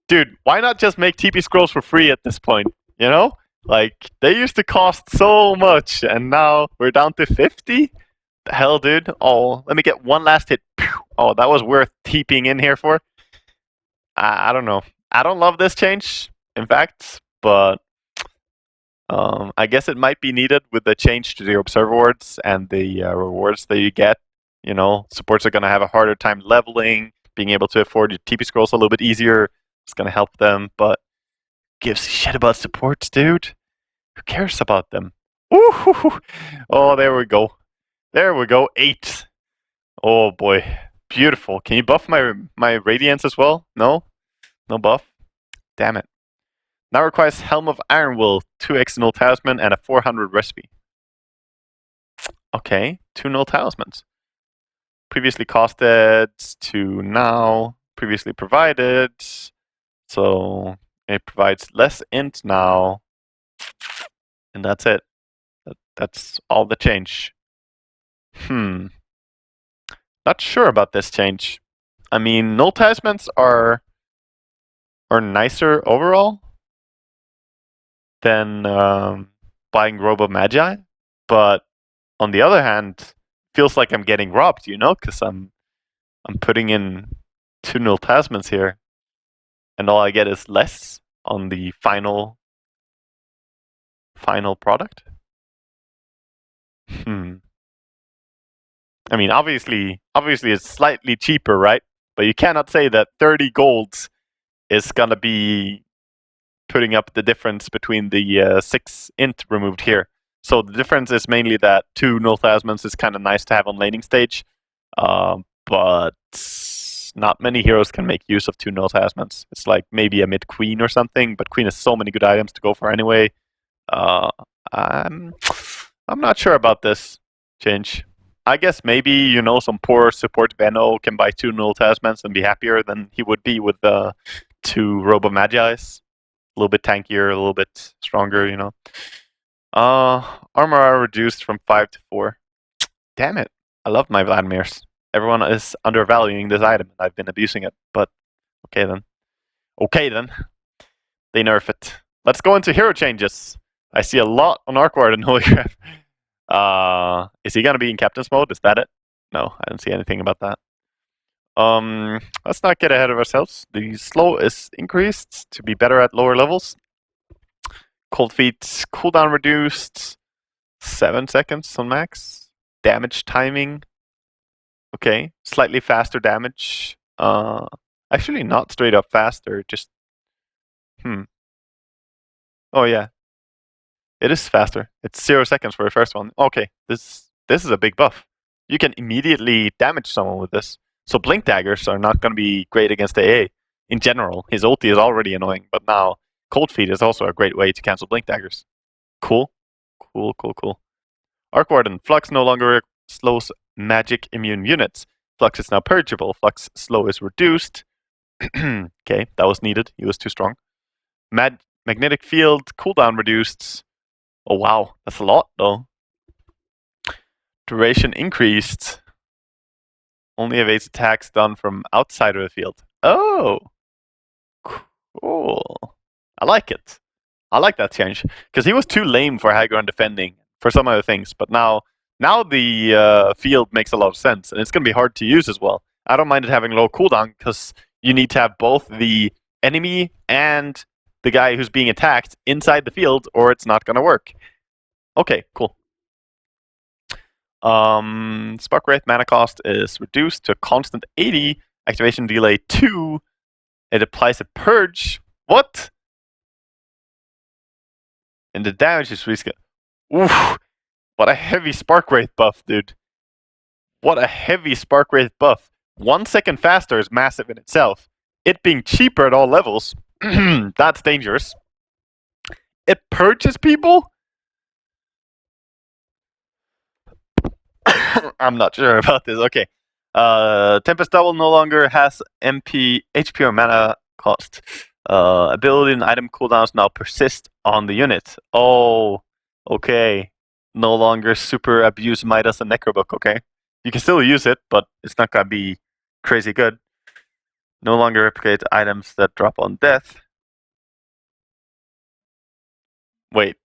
Dude, why not just make TP Scrolls for free at this point, you know? Like, they used to cost so much, and now we're down to 50? The hell, dude? Oh, let me get one last hit. Oh, that was worth TPing in here for. I don't know. I don't love this change, in fact, but I guess it might be needed with the change to the observer wards and the rewards that you get. You know, supports are going to have a harder time leveling, being able to afford your TP scrolls a little bit easier. It's going to help them, but gives a shit about supports, dude. Who cares about them? Ooh, oh, there we go. There we go. 8. Oh boy, beautiful. Can you buff my radiance as well? No, no buff. Damn it. Now requires Helm of Ironwill, 2x null talisman, and a 400 recipe. Okay, 2 null talismans. Previously costed to now previously provided. So it provides less int now. And that's it. That's all the change. Not sure about this change. I mean, null talismans are nicer overall than buying Robo Magi, but on the other hand, feels like I'm getting robbed, you know, because I'm putting in 2 null talismans here, and all I get is less on the final product. I mean, obviously it's slightly cheaper, right? But you cannot say that 30 golds is gonna be putting up the difference between the 6 int removed here. So the difference is mainly that 2 null talismans is kind of nice to have on laning stage, but not many heroes can make use of 2 null talismans. It's like maybe a mid queen or something, but queen has so many good items to go for anyway. I'm not sure about this change. I guess maybe, you know, some poor support Venno can buy 2 null talismans and be happier than he would be with the 2 Robo Magi's. A little bit tankier, a little bit stronger, you know. Armor are reduced from 5 to 4. Damn it. I love my Vladimirs. Everyone is undervaluing this item, and I've been abusing it, but okay then. Okay then. They nerf it. Let's go into hero changes. I see a lot on Arkward and Holy Crap. Is he gonna be in Captain's mode? Is that it? No, I don't see anything about that. Let's not get ahead of ourselves. The slow is increased to be better at lower levels. Cold Feet cooldown reduced 7 seconds on max. Damage timing. Okay, slightly faster damage. Actually not straight up faster, just Oh yeah. It is faster. It's 0 seconds for the first one. Okay, this is a big buff. You can immediately damage someone with this. So blink daggers are not going to be great against AA. In general, his ulti is already annoying, but now Cold Feet is also a great way to cancel blink daggers. Cool. Arc Warden. Flux no longer slows magic immune units. Flux is now purgeable. Flux slow is reduced. Okay, that was needed. He was too strong. Magnetic field cooldown reduced. Oh wow, that's a lot though. Duration increased. Only evades attacks done from outside of the field. Oh, cool. I like it. I like that change because he was too lame for high ground defending for some other things, but now the field makes a lot of sense, and it's gonna be hard to use as well. I don't mind it having low cooldown because you need to have both the enemy and the guy who's being attacked inside the field, or it's not gonna work. Okay, cool. Spark Wraith mana cost is reduced to a constant 80. Activation delay 2. It applies a purge. What? And the damage is rescaled. Oof. What a heavy Spark Wraith buff, dude. What a heavy Spark Wraith buff. 1 second faster is massive in itself. It being cheaper at all levels, that's dangerous. It purges people? I'm not sure about this. Okay. Tempest Double no longer has MP, HP or mana cost. Ability and item cooldowns now persist on the unit. Oh, okay. No longer super abuse Midas and Necrobook, okay? You can still use it, but it's not gonna be crazy good. No longer replicate items that drop on death. Wait.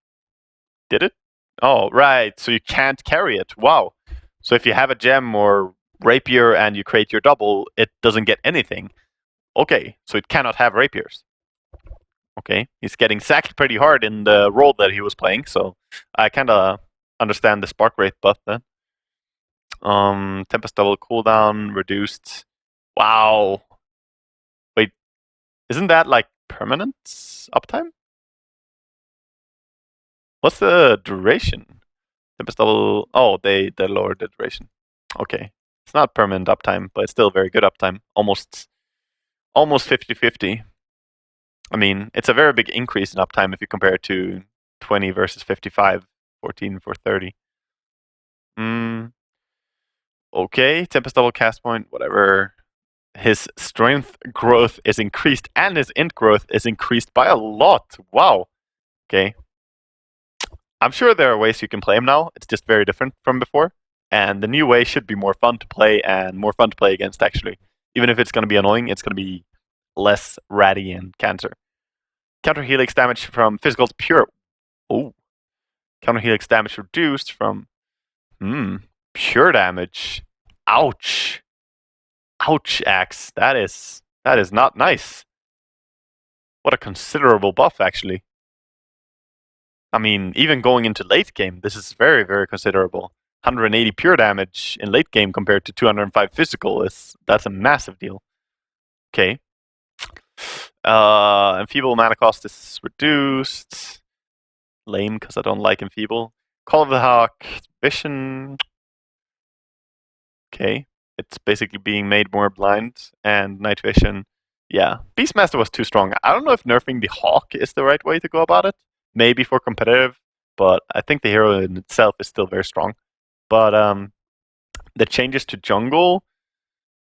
Did it? Oh, right. So you can't carry it. Wow. So if you have a gem or rapier and you create your double, it doesn't get anything. Okay, so it cannot have rapiers. Okay, he's getting sacked pretty hard in the role that he was playing, so I kind of understand the Spark Wraith buff then. Tempest double cooldown reduced. Wow. Wait, isn't that like permanent uptime? What's the duration? Tempest double. Oh, they lowered the duration. Okay, it's not permanent uptime, but it's still very good uptime. Almost 50-50. I mean, it's a very big increase in uptime if you compare it to 20 versus 55, 14 for 30. Okay, Tempest double cast point, whatever. His strength growth is increased and his int growth is increased by a lot. Wow. Okay. I'm sure there are ways you can play him now. It's just very different from before. And the new way should be more fun to play and more fun to play against, actually. Even if it's going to be annoying, it's going to be less ratty and cancer. Counter helix damage from physical to pure. Oh. Counter helix damage reduced from pure damage. Ouch. Ouch, Axe. That is not nice. What a considerable buff, actually. I mean, even going into late game, this is very, very considerable. 180 pure damage in late game compared to 205 physical that's a massive deal. Okay. Enfeeble mana cost is reduced. Lame because I don't like Enfeeble. Call of the Hawk, Vision. Okay. It's basically being made more blind. And Night Vision. Yeah. Beastmaster was too strong. I don't know if nerfing the Hawk is the right way to go about it. Maybe for competitive, but I think the hero in itself is still very strong. But the changes to jungle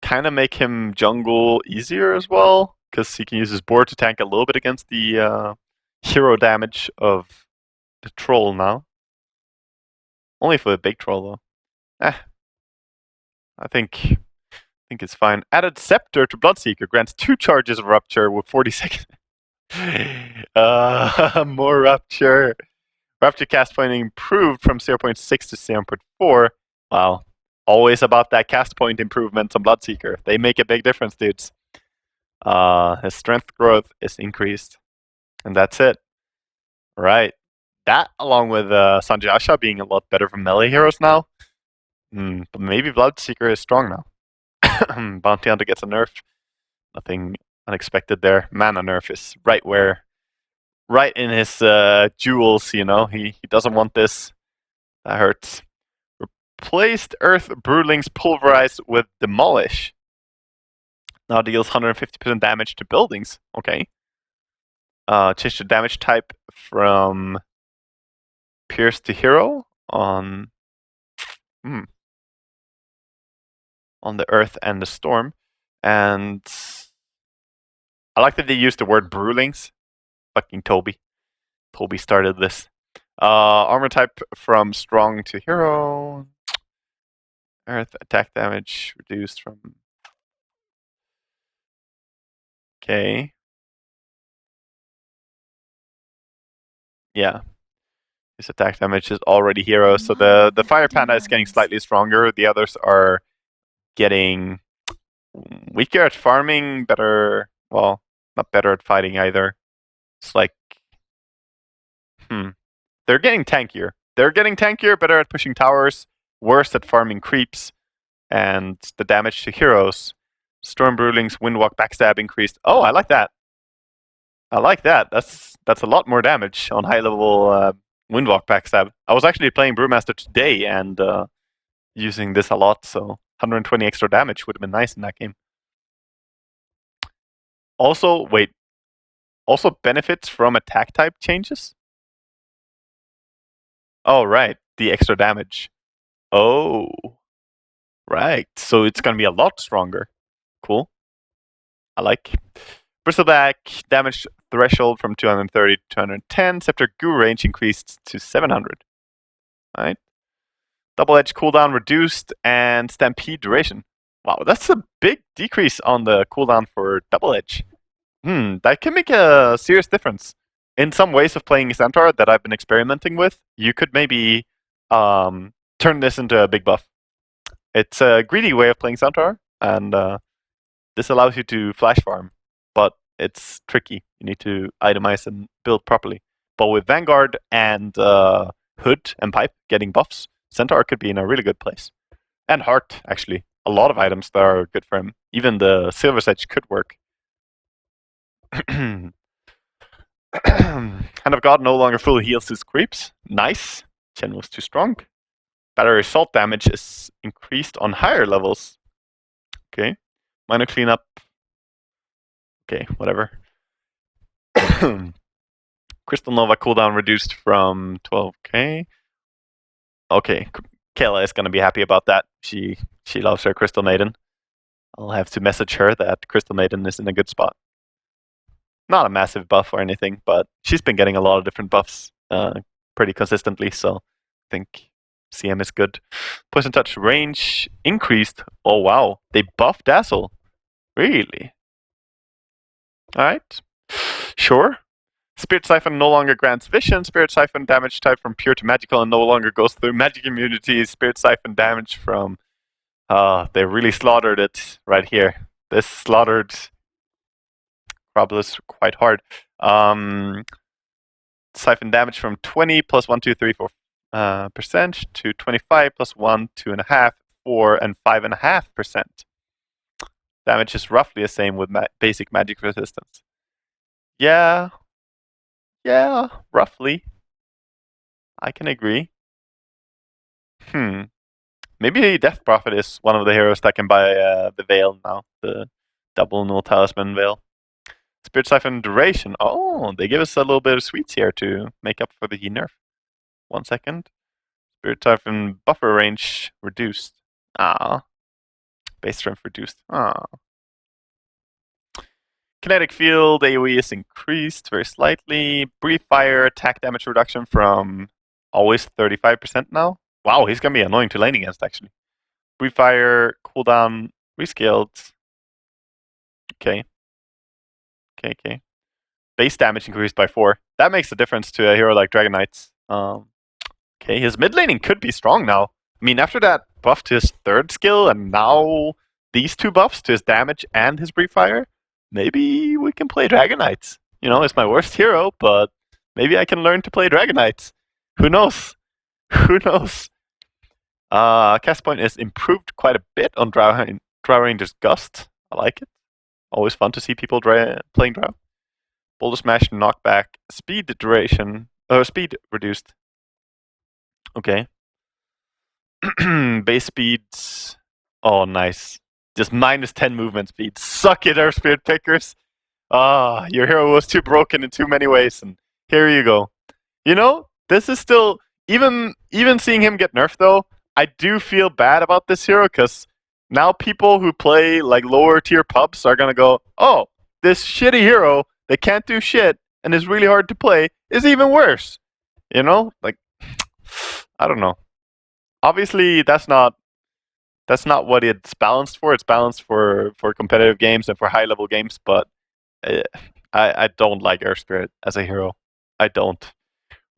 kind of make him jungle easier as well, because he can use his board to tank a little bit against the hero damage of the troll now. Only for the big troll though. I think it's fine. Added Scepter to Bloodseeker grants 2 charges of Rupture with 40 seconds. More Rupture. Rupture cast point improved from 0.6 to 0.4. Wow. Always about that cast point improvement on Bloodseeker. They make a big difference, dudes. His strength growth is increased. And that's it. Right. That, along with Sanjay Asha being a lot better for melee heroes now. But maybe Bloodseeker is strong now. Bounty Hunter gets a nerf. Nothing unexpected there. Mana nerf is right in his jewels, you know. He doesn't want this. That hurts. Replaced Earth Brewlings Pulverize with Demolish. Now deals 150% damage to buildings. Okay. Change the damage type from Pierce to Hero on the Earth and the Storm. And I like that they used the word Brewlings. Fucking Toby. Toby started this. Armor type from Strong to Hero. Earth attack damage reduced from... Okay. Yeah. His attack damage is already Hero, so the Fire Panda is getting slightly stronger. The others are getting weaker at farming, better... Well, not better at fighting either. It's like... They're getting tankier. They're getting tankier, better at pushing towers, worse at farming creeps, and the damage to heroes. Storm Brewlings, Windwalk, Backstab increased. Oh, I like that. I like that. That's a lot more damage on high level Windwalk, Backstab. I was actually playing Brewmaster today and using this a lot, so 120 extra damage would have been nice in that game. Also, wait. Also benefits from attack type changes? Oh, right. The extra damage. Oh. Right. So it's going to be a lot stronger. Cool. I like. Bristleback, damage threshold from 230 to 210. Scepter Goo range increased to 700. Right. Double Edge cooldown reduced and Stampede duration. Wow, that's a big decrease on the cooldown for Double Edge. That can make a serious difference. In some ways of playing Centaur that I've been experimenting with, you could maybe turn this into a big buff. It's a greedy way of playing Centaur, and this allows you to flash farm. But it's tricky. You need to itemize and build properly. But with Vanguard and Hood and Pipe getting buffs, Centaur could be in a really good place. And Heart, actually. A lot of items that are good for him. Even the Silver's Edge could work. Hand of God no longer fully heals his creeps. Nice. Chen was too strong. Battery assault damage is increased on higher levels. Okay. Minor cleanup. Okay, whatever. Crystal Nova cooldown reduced from 12k. Okay, Kayla is gonna be happy about that. She loves her Crystal Maiden. I'll have to message her that Crystal Maiden is in a good spot. Not a massive buff or anything, but she's been getting a lot of different buffs pretty consistently, so I think CM is good. Poison Touch range increased. Oh wow, they buffed Dazzle. Really? Alright. Sure. Spirit Siphon no longer grants vision. Spirit Siphon damage type from pure to magical and no longer goes through magic immunities. Spirit Siphon damage from... they really slaughtered it right here. This slaughtered Crobulus quite hard. Siphon damage from 20 plus 1, 2, 3, 4 percent to 25 plus 1, 2.5, 4, and 5.5%. Damage is roughly the same with basic magic resistance. Yeah, roughly. I can agree. Maybe Death Prophet is one of the heroes that can buy the Veil now, the double null talisman Veil. Spirit Siphon duration. Oh, they give us a little bit of sweets here to make up for the nerf. 1 second. Spirit Siphon buffer range reduced. Base strength reduced. Kinetic field AoE is increased very slightly. Brief fire attack damage reduction from always 35% now. Wow, he's gonna be annoying to lane against actually. Brief fire cooldown rescaled. Okay. Base damage increased by 4. That makes a difference to a hero like Dragon Knights. Okay, his mid laning could be strong now. I mean, after that buff to his 3rd skill, and now these 2 buffs to his damage and his brief fire, maybe we can play Dragon Knights. You know, it's my worst hero, but maybe I can learn to play Dragon Knights. Who knows? Who knows? Cast point is improved quite a bit on Drow Ranger's Gust. I like it. Always fun to see people playing Drow. Boulder Smash, knockback, speed duration, speed reduced. Okay. Base speeds. Oh, nice. Just minus 10 movement speed. Suck it, our Spirit Pickers. Your hero was too broken in too many ways, and here you go. You know, this is still... Even seeing him get nerfed, though, I do feel bad about this hero, because now people who play like lower tier pubs are gonna go, oh, this shitty hero that can't do shit and is really hard to play is even worse. You know? Like, I don't know. Obviously, that's not what it's balanced for. It's balanced for competitive games and for high-level games, but I don't like Earth Spirit as a hero. I don't.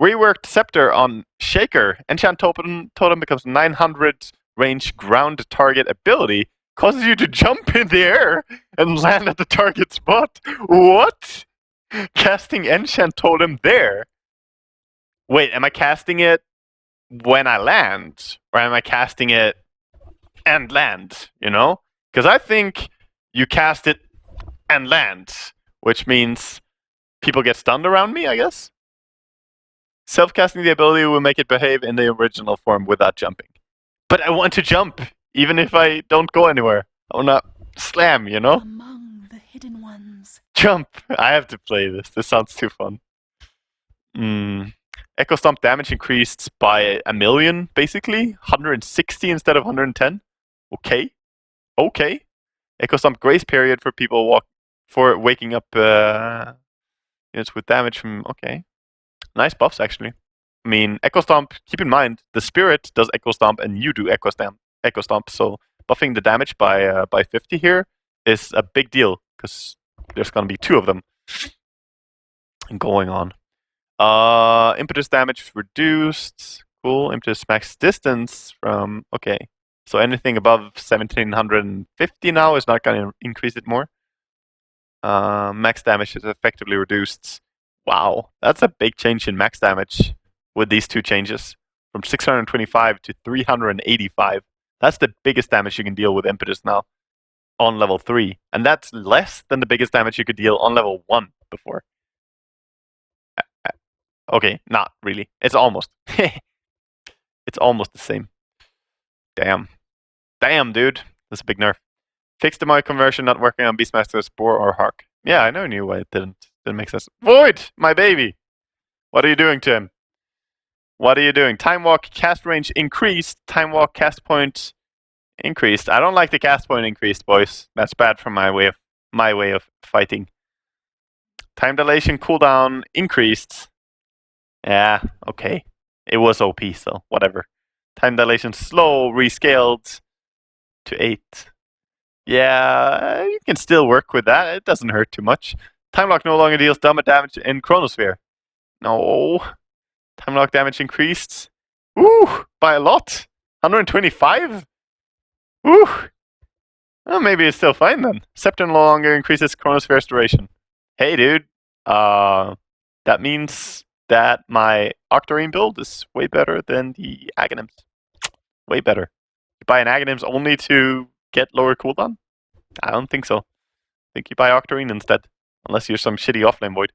Reworked Scepter on Shaker. Enchant Totem becomes 900 range ground target ability. Causes you to jump in the air and land at the target spot. What? Casting Enchant Totem there? Wait, am I casting it when I land? Or am I casting it and land, you know? Because I think you cast it and land, which means people get stunned around me, I guess? Self-casting the ability will make it behave in the original form without jumping. But I want to jump, even if I don't go anywhere. I want to slam, you know? Among the hidden ones. Jump! I have to play this. This sounds too fun. Echo Stomp damage increased by 1 million, basically. 160 instead of 110. Okay. Echo Stomp grace period for people waking up units with damage from... Okay. Nice buffs, actually. I mean, Echo Stomp, keep in mind, the Spirit does Echo Stomp and you do Echo Stomp, so buffing the damage by 50 here is a big deal, because there's going to be 2 of them going on. Impetus damage reduced. Cool. Impetus max distance from... Okay. So anything above 1750 now is not going to increase it more. Max damage is effectively reduced. Wow, that's a big change in max damage with these two changes. From 625 to 385. That's the biggest damage you can deal with Impetus now on level 3. And that's less than the biggest damage you could deal on level 1 before. Okay, not really. It's almost. It's almost the same. Damn. Damn, dude. That's a big nerf. Fix the mod conversion not working on Beastmaster, Spore, or Hark. Yeah, I knew why it didn't make sense. Void! My baby! What are you doing to him? What are you doing? Time Walk cast range increased. Time Walk cast point increased. I don't like the cast point increased, boys. That's bad for my way of fighting. Time dilation cooldown increased. Yeah, okay. It was OP, so whatever. Time dilation slow rescaled to 8. Yeah, you can still work with that. It doesn't hurt too much. Time Lock no longer deals double damage in Chronosphere. No. Time Lock damage increased. Ooh, by a lot. 125? Ooh. Well, maybe it's still fine then. Scepter no longer increases Chronosphere's duration. Hey, dude. That means that my Octarine build is way better than the Aghanims. Way better. You buy an Aghanims only to get lower cooldown? I don't think so. I think you buy Octarine instead. Unless you're some shitty offlane void.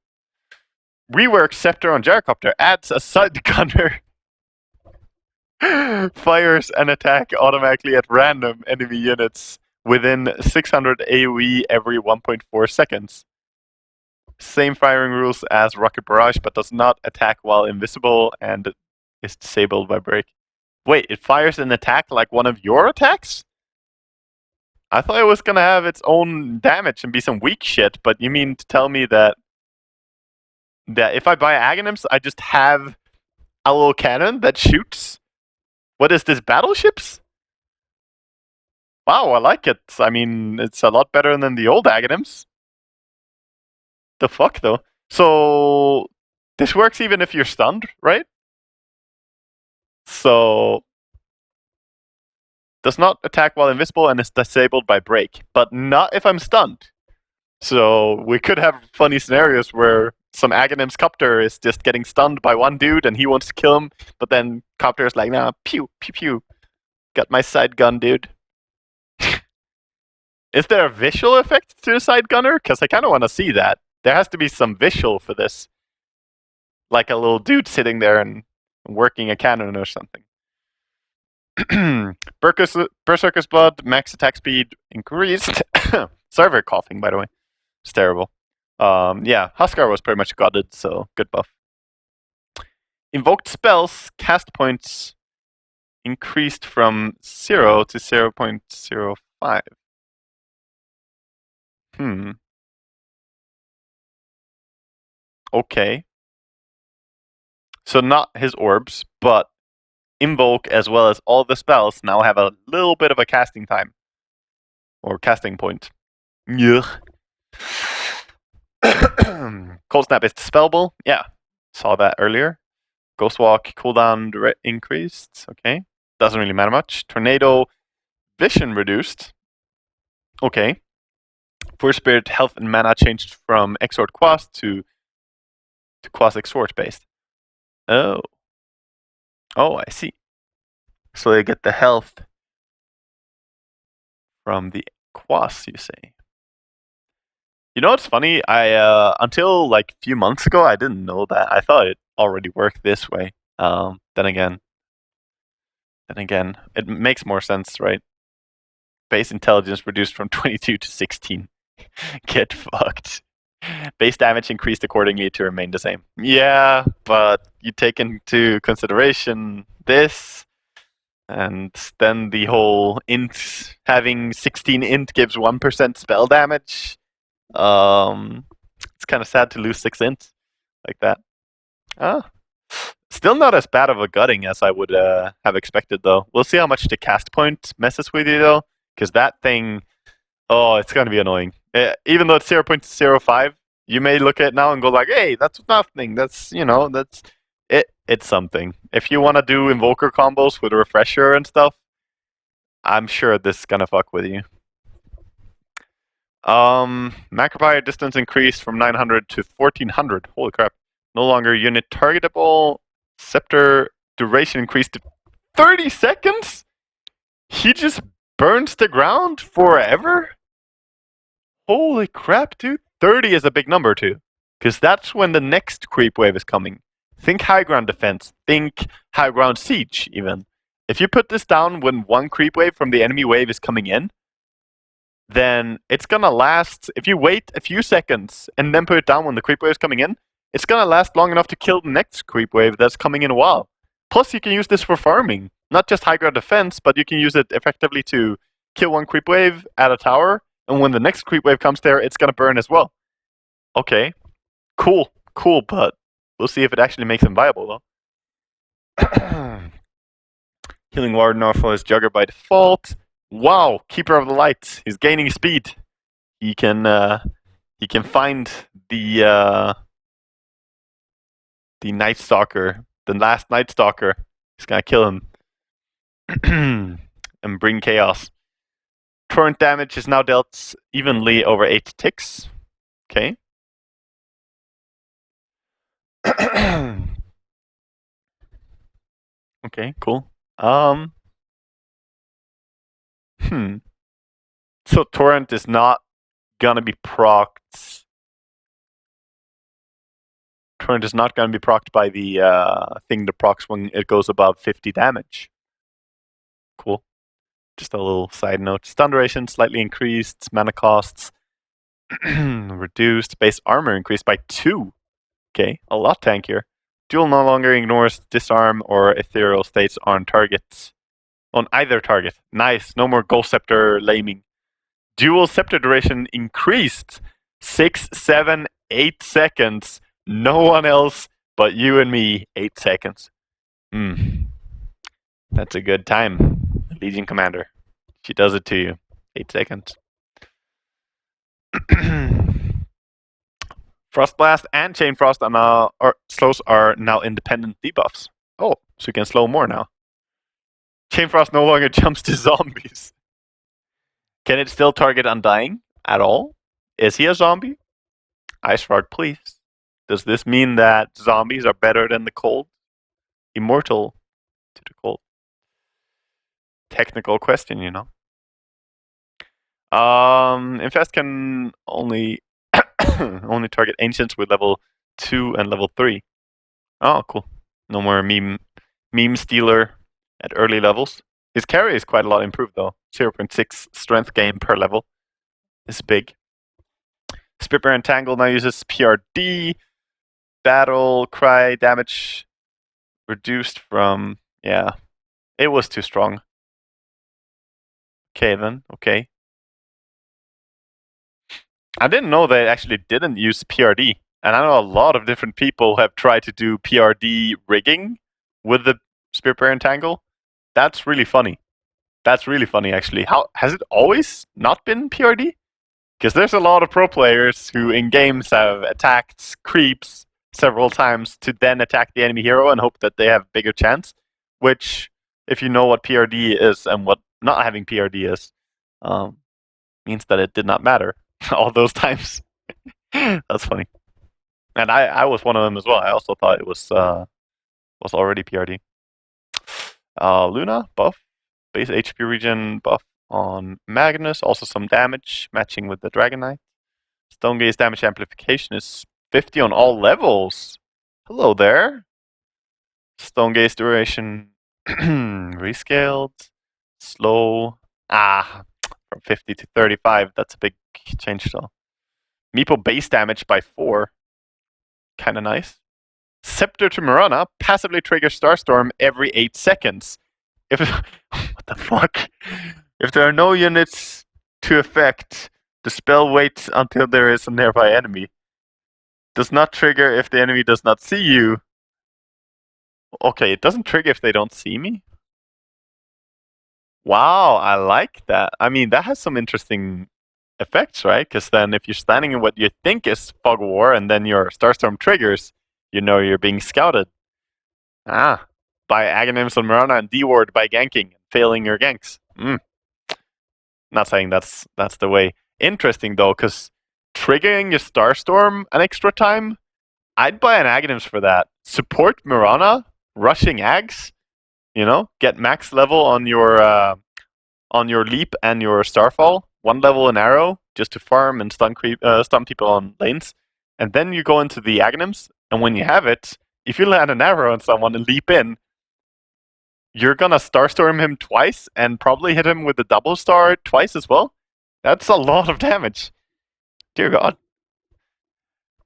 Rework Scepter on Gyrocopter adds a side gunner. Fires an attack automatically at random enemy units within 600 AoE every 1.4 seconds. Same firing rules as Rocket Barrage, but does not attack while invisible and is disabled by break. Wait, it fires an attack like one of your attacks? I thought it was gonna have its own damage and be some weak shit, but you mean to tell me that if I buy Aghanims, I just have a little cannon that shoots? What is this, battleships? Wow, I like it. I mean, it's a lot better than the old Aghanims. The fuck, though? So, this works even if you're stunned, right? So, does not attack while invisible and is disabled by break, but not if I'm stunned. So, we could have funny scenarios where some Aghanim's Copter is just getting stunned by one dude and he wants to kill him, but then Copter is like, nah, pew, pew, pew. Got my side gun, dude. Is there a visual effect to a side gunner? Because I kind of want to see that. There has to be some visual for this. Like a little dude sitting there and working a cannon or something. Berserker's Blood, max attack speed increased. Server coughing, by the way. It's terrible. Yeah, Huskar was pretty much gutted, so good buff. Invoked spells, cast points increased from 0 to 0.05. Okay. So not his orbs, but Invoke as well as all the spells now have a little bit of a casting time. Or casting point. Yeah. Cold Snap is dispellable. Yeah. Saw that earlier. Ghost Walk cooldown increased. Okay. Doesn't really matter much. Tornado vision reduced. Okay. Force Spirit health and mana changed from Exhort Quas to Quas Exhort based. Oh. Oh, I see. So they get the health from the Quas, you say. You know what's funny? I until like a few months ago, I didn't know that. I thought it already worked this way. Then again, it makes more sense, right? Base intelligence reduced from 22 to 16. Get fucked. Base damage increased accordingly to remain the same. Yeah, but you take into consideration this, and then the whole int having 16 int gives 1% spell damage. It's kind of sad to lose 6 int like that. Still not as bad of a gutting as I would have expected, though. We'll see how much the cast point messes with you, though, because that thing, oh, it's going to be annoying. Even though it's 0.05, you may look at it now and go like, hey, that's nothing. That's, that's it. It's something. If you want to do Invoker combos with a Refresher and stuff, I'm sure this is going to fuck with you. Macrobuyer distance increased from 900 to 1400. Holy crap. No longer unit targetable. Scepter duration increased to 30 seconds? He just burns the ground forever? Holy crap, dude. 30 is a big number too. Because that's when the next creep wave is coming. Think high ground defense. Think high ground siege, even. If you put this down when one creep wave from the enemy wave is coming in, then it's gonna last. If you wait a few seconds and then put it down when the creep wave is coming in, it's gonna last long enough to kill the next creep wave that's coming in a while. Plus, you can use this for farming. Not just high ground defense, but you can use it effectively to kill one creep wave at a tower, and when the next creep wave comes there, it's gonna burn as well. Okay, cool, but we'll see if it actually makes him viable, though. Healing Ward Northfall is Jugger by default. Wow, Keeper of the Light. He's gaining speed. He can find the Night Stalker, the last Night Stalker. He's gonna kill him and bring chaos. Torrent damage is now dealt evenly over 8 ticks. Okay. Okay, cool. So Torrent is not gonna be procced. Torrent is not gonna be procced by the thing that procs when it goes above 50 damage. Cool. Just a little side note. Stun duration slightly increased. Mana costs reduced. Base armor increased by 2. Okay, a lot tankier. Duel no longer ignores disarm or ethereal states on targets. On either target. Nice. No more Ghost Scepter laming. Dual Scepter duration increased 6, 7, 8 seconds. No one else but you and me. 8 seconds. That's a good time. Legion Commander. She does it to you. 8 seconds. Frostblast and Chain Frost are now, or slows are now independent debuffs. Oh, so you can slow more now. Chain Frost no longer jumps to zombies. Can it still target Undying at all? Is he a zombie? Ice Rod, please. Does this mean that zombies are better than the cold? Immortal to the cold. Technical question, you know. Infest can only target ancients with level 2 and level 3. Oh, cool. No more meme stealer at early levels. His carry is quite a lot improved though. 0.6 strength gain per level. It's big. Spitbear Entangle now uses PRD. Battle cry damage reduced from, yeah, it was too strong. Okay then, okay. I didn't know they actually didn't use PRD. And I know a lot of different people have tried to do PRD rigging with the Spitbear Entangle. That's really funny. That's really funny, actually. How has it always not been PRD? Because there's a lot of pro players who in games have attacked creeps several times to then attack the enemy hero and hope that they have a bigger chance. Which, if you know what PRD is and what not having PRD is, means that it did not matter all those times. That's funny. And I was one of them as well. I also thought it was already PRD. Luna, buff. Base HP regen buff on Magnus. Also some damage, matching with the Dragon Knight. Stone Gaze damage amplification is 50 on all levels. Hello there. Stone Gaze duration rescaled. Slow. From 50 to 35. That's a big change though. Meepo base damage by 4. Kinda nice. Scepter to Mirana passively triggers Starstorm every 8 seconds. What the fuck? If there are no units to affect, the spell waits until there is a nearby enemy. Does not trigger if the enemy does not see you. Okay, it doesn't trigger if they don't see me? Wow, I like that. I mean, that has some interesting effects, right? Because then if you're standing in what you think is Fog of War and then your Starstorm triggers, you know you're being scouted. By Aghanims on Mirana and D-Ward by ganking, failing your ganks. Not saying that's the way. interesting though, because triggering your Starstorm an extra time, I'd buy an Aghanims for that. Support Mirana, rushing Ags, get max level on your leap and your Starfall, 1 level an arrow, just to farm and stun people on lanes. And then you go into the Aghanims, and when you have it, if you land an arrow on someone and leap in, you're gonna Starstorm him twice and probably hit him with the double star twice as well. That's a lot of damage. Dear God.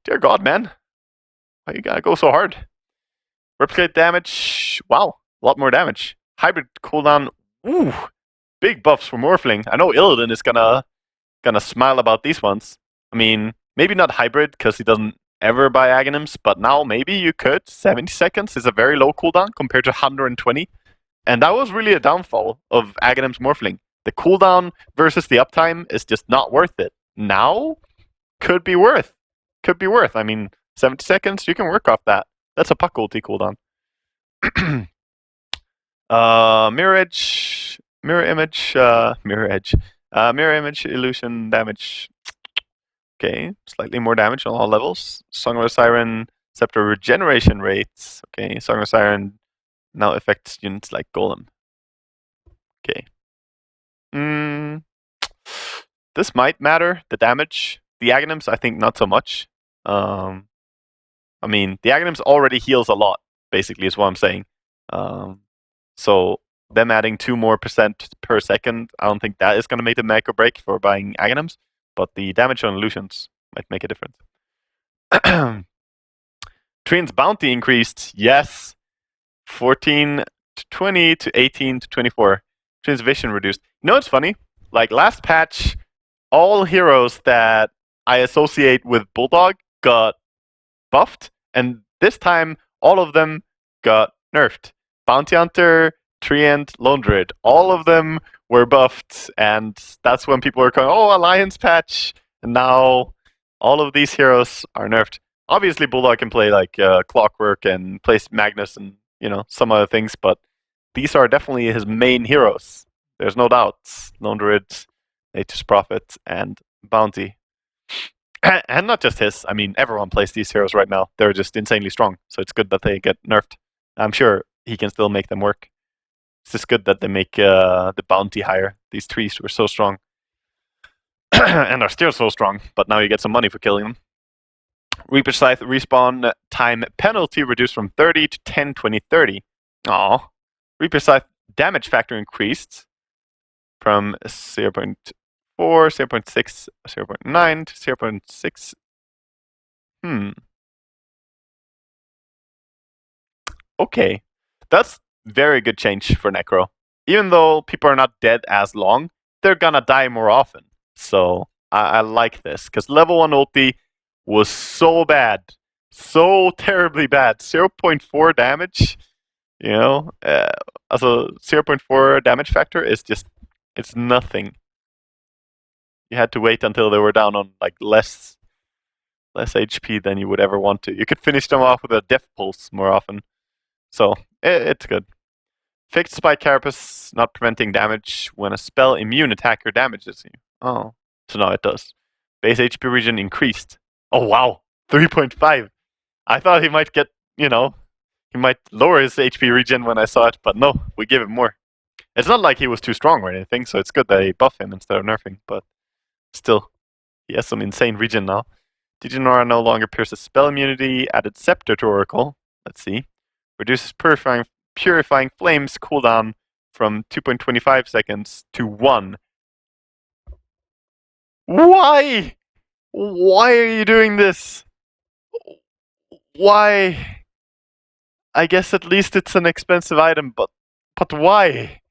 Dear God, man. Why you gotta go so hard? Replicate damage. Wow, a lot more damage. Hybrid cooldown. Ooh, big buffs for Morphling. I know Illidan is gonna smile about these ones. I mean, maybe not hybrid because he doesn't ever buy Aghanims, but now maybe you could. 70 seconds is a very low cooldown compared to 120. And that was really a downfall of Aghanims Morphling. The cooldown versus the uptime is just not worth it. Now, could be worth. I mean, 70 seconds, you can work off that. That's a Puck ulti cooldown. Mirror image, illusion damage. Okay, slightly more damage on all levels. Song of the Siren, Scepter regeneration rates. Okay, Song of the Siren now affects units like Golem. Okay. This might matter, the damage. The Aghanims, I think not so much. I mean, the Aghanims already heals a lot, basically, is what I'm saying. So them adding 2% more per second, I don't think that is going to make the make or break for buying Aghanims, but the damage on illusions might make a difference. Trian's bounty increased, yes. 14 to 20 to 18 to 24. Trian's vision reduced. You know what's funny? Like last patch, all heroes that I associate with Bulldog got buffed, and this time all of them got nerfed. Bounty Hunter, Treant, Lone Druid, all of them were buffed, and that's when people were going, oh, Alliance patch, and now all of these heroes are nerfed. Obviously, Bulldog can play like Clockwork and play Magnus and some other things, but these are definitely his main heroes. There's no doubt. Lone Druid, Nature's Prophet, and Bounty. And not just his. I mean, everyone plays these heroes right now. They're just insanely strong, so it's good that they get nerfed. I'm sure he can still make them work. It's just good that they make the bounty higher. These trees were so strong. And are still so strong, but now you get some money for killing them. Reaper Scythe respawn time penalty reduced from 30 to 10, 20, 30. Aww. Reaper Scythe damage factor increased from 0.4, 0.6, 0.9 to 0.6. Okay. That's very good change for Necro. Even though people are not dead as long, they're gonna die more often. So I like this, because level 1 ulti was so bad. So terribly bad. 0.4 damage, as a 0.4 damage factor is just, it's nothing. You had to wait until they were down on like less HP than you would ever want to. You could finish them off with a death pulse more often. So it's good. Fixed Spike Carapace, not preventing damage when a spell immune attacker damages you. Oh, so now it does. Base HP regen increased. Oh wow, 3.5. I thought he might get, he might lower his HP regen when I saw it, but no, we give him more. It's not like he was too strong or anything, so it's good that they buff him instead of nerfing, but still, he has some insane regen now. Diginora no longer pierces spell immunity, added Scepter to Oracle. Let's see. Reduces Purifying Flames cooldown from 2.25 seconds to 1. Why? Why are you doing this? Why? I guess at least it's an expensive item, but why?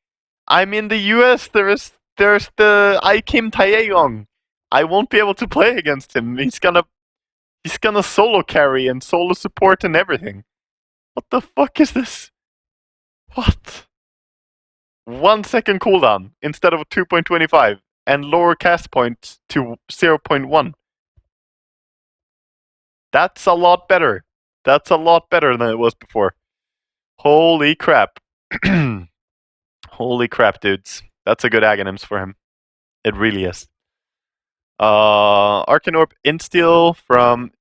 I'm in the US, there's the Ikim Taeyong. I won't be able to play against him. He's gonna solo carry and solo support and everything. What the fuck is this? What? 1 second cooldown instead of 2.25 and lower cast point to 0.1. That's a lot better. That's a lot better than it was before. Holy crap. Holy crap, dudes. That's a good Aghanims for him. It really is. Arcane Orb Insteel from...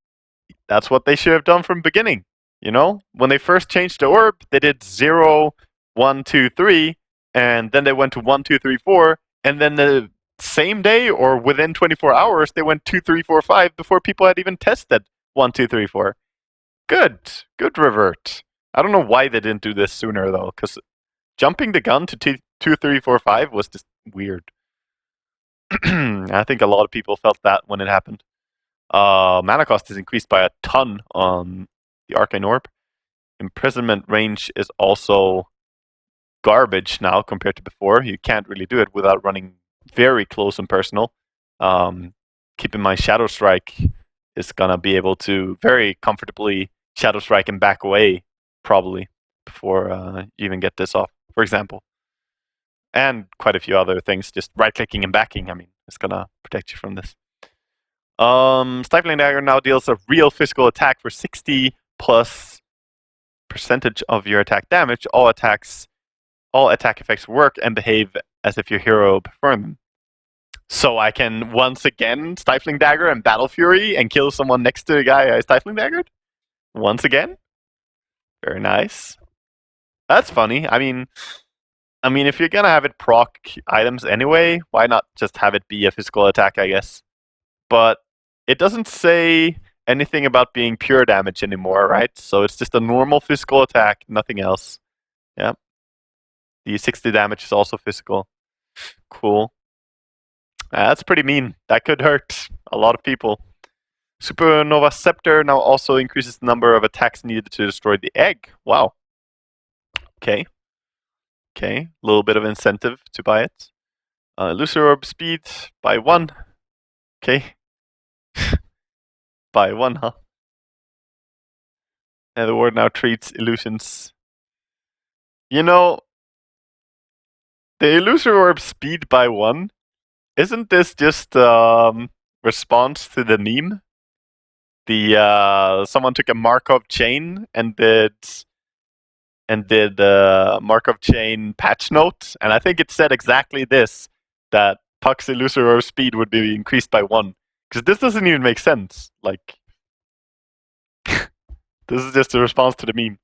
That's what they should have done from the beginning. You know? When they first changed the orb, they did 0, 1, 2, 3, and then they went to 1, 2, 3, 4, and then the same day or within 24 hours, they went 2, 3, 4, 5 before people had even tested 1, 2, 3, 4. Good. Good revert. I don't know why they didn't do this sooner, though, because jumping the gun to 2, 3, 4, 5 was just weird. I think a lot of people felt that when it happened. Mana cost is increased by a ton on the Arcane Orb. Imprisonment range is also garbage now compared to before. You can't really do it without running very close and personal. Keep in mind, Shadow Strike is gonna be able to very comfortably Shadow Strike and back away, probably, before you even get this off, for example. And quite a few other things, just right-clicking and backing, I mean, it's gonna protect you from this. Stifling Dagger now deals a real physical attack for 60+ percentage of your attack damage. All attack effects work and behave as if your hero performed them. So I can once again Stifling Dagger and Battle Fury and kill someone next to the guy I Stifling Daggered? Once again? Very nice. That's funny. I mean, if you're gonna have it proc items anyway, why not just have it be a physical attack, I guess? But it doesn't say anything about being pure damage anymore, right? So it's just a normal physical attack, nothing else. Yeah. The 60 damage is also physical. Cool. That's pretty mean. That could hurt a lot of people. Supernova Scepter now also increases the number of attacks needed to destroy the egg. Wow. Okay. Okay. A little bit of incentive to buy it. Illusory Orb Speed by 1. Okay. By 1, huh? And the word now treats illusions. You know, the Illusory Orb Speed by 1, isn't this just response to the meme? Someone took a Markov chain and did Markov chain patch note, and I think it said exactly this, that Puck's Illusory Orb Speed would be increased by 1. Because this doesn't even make sense. Like, this is just a response to the meme.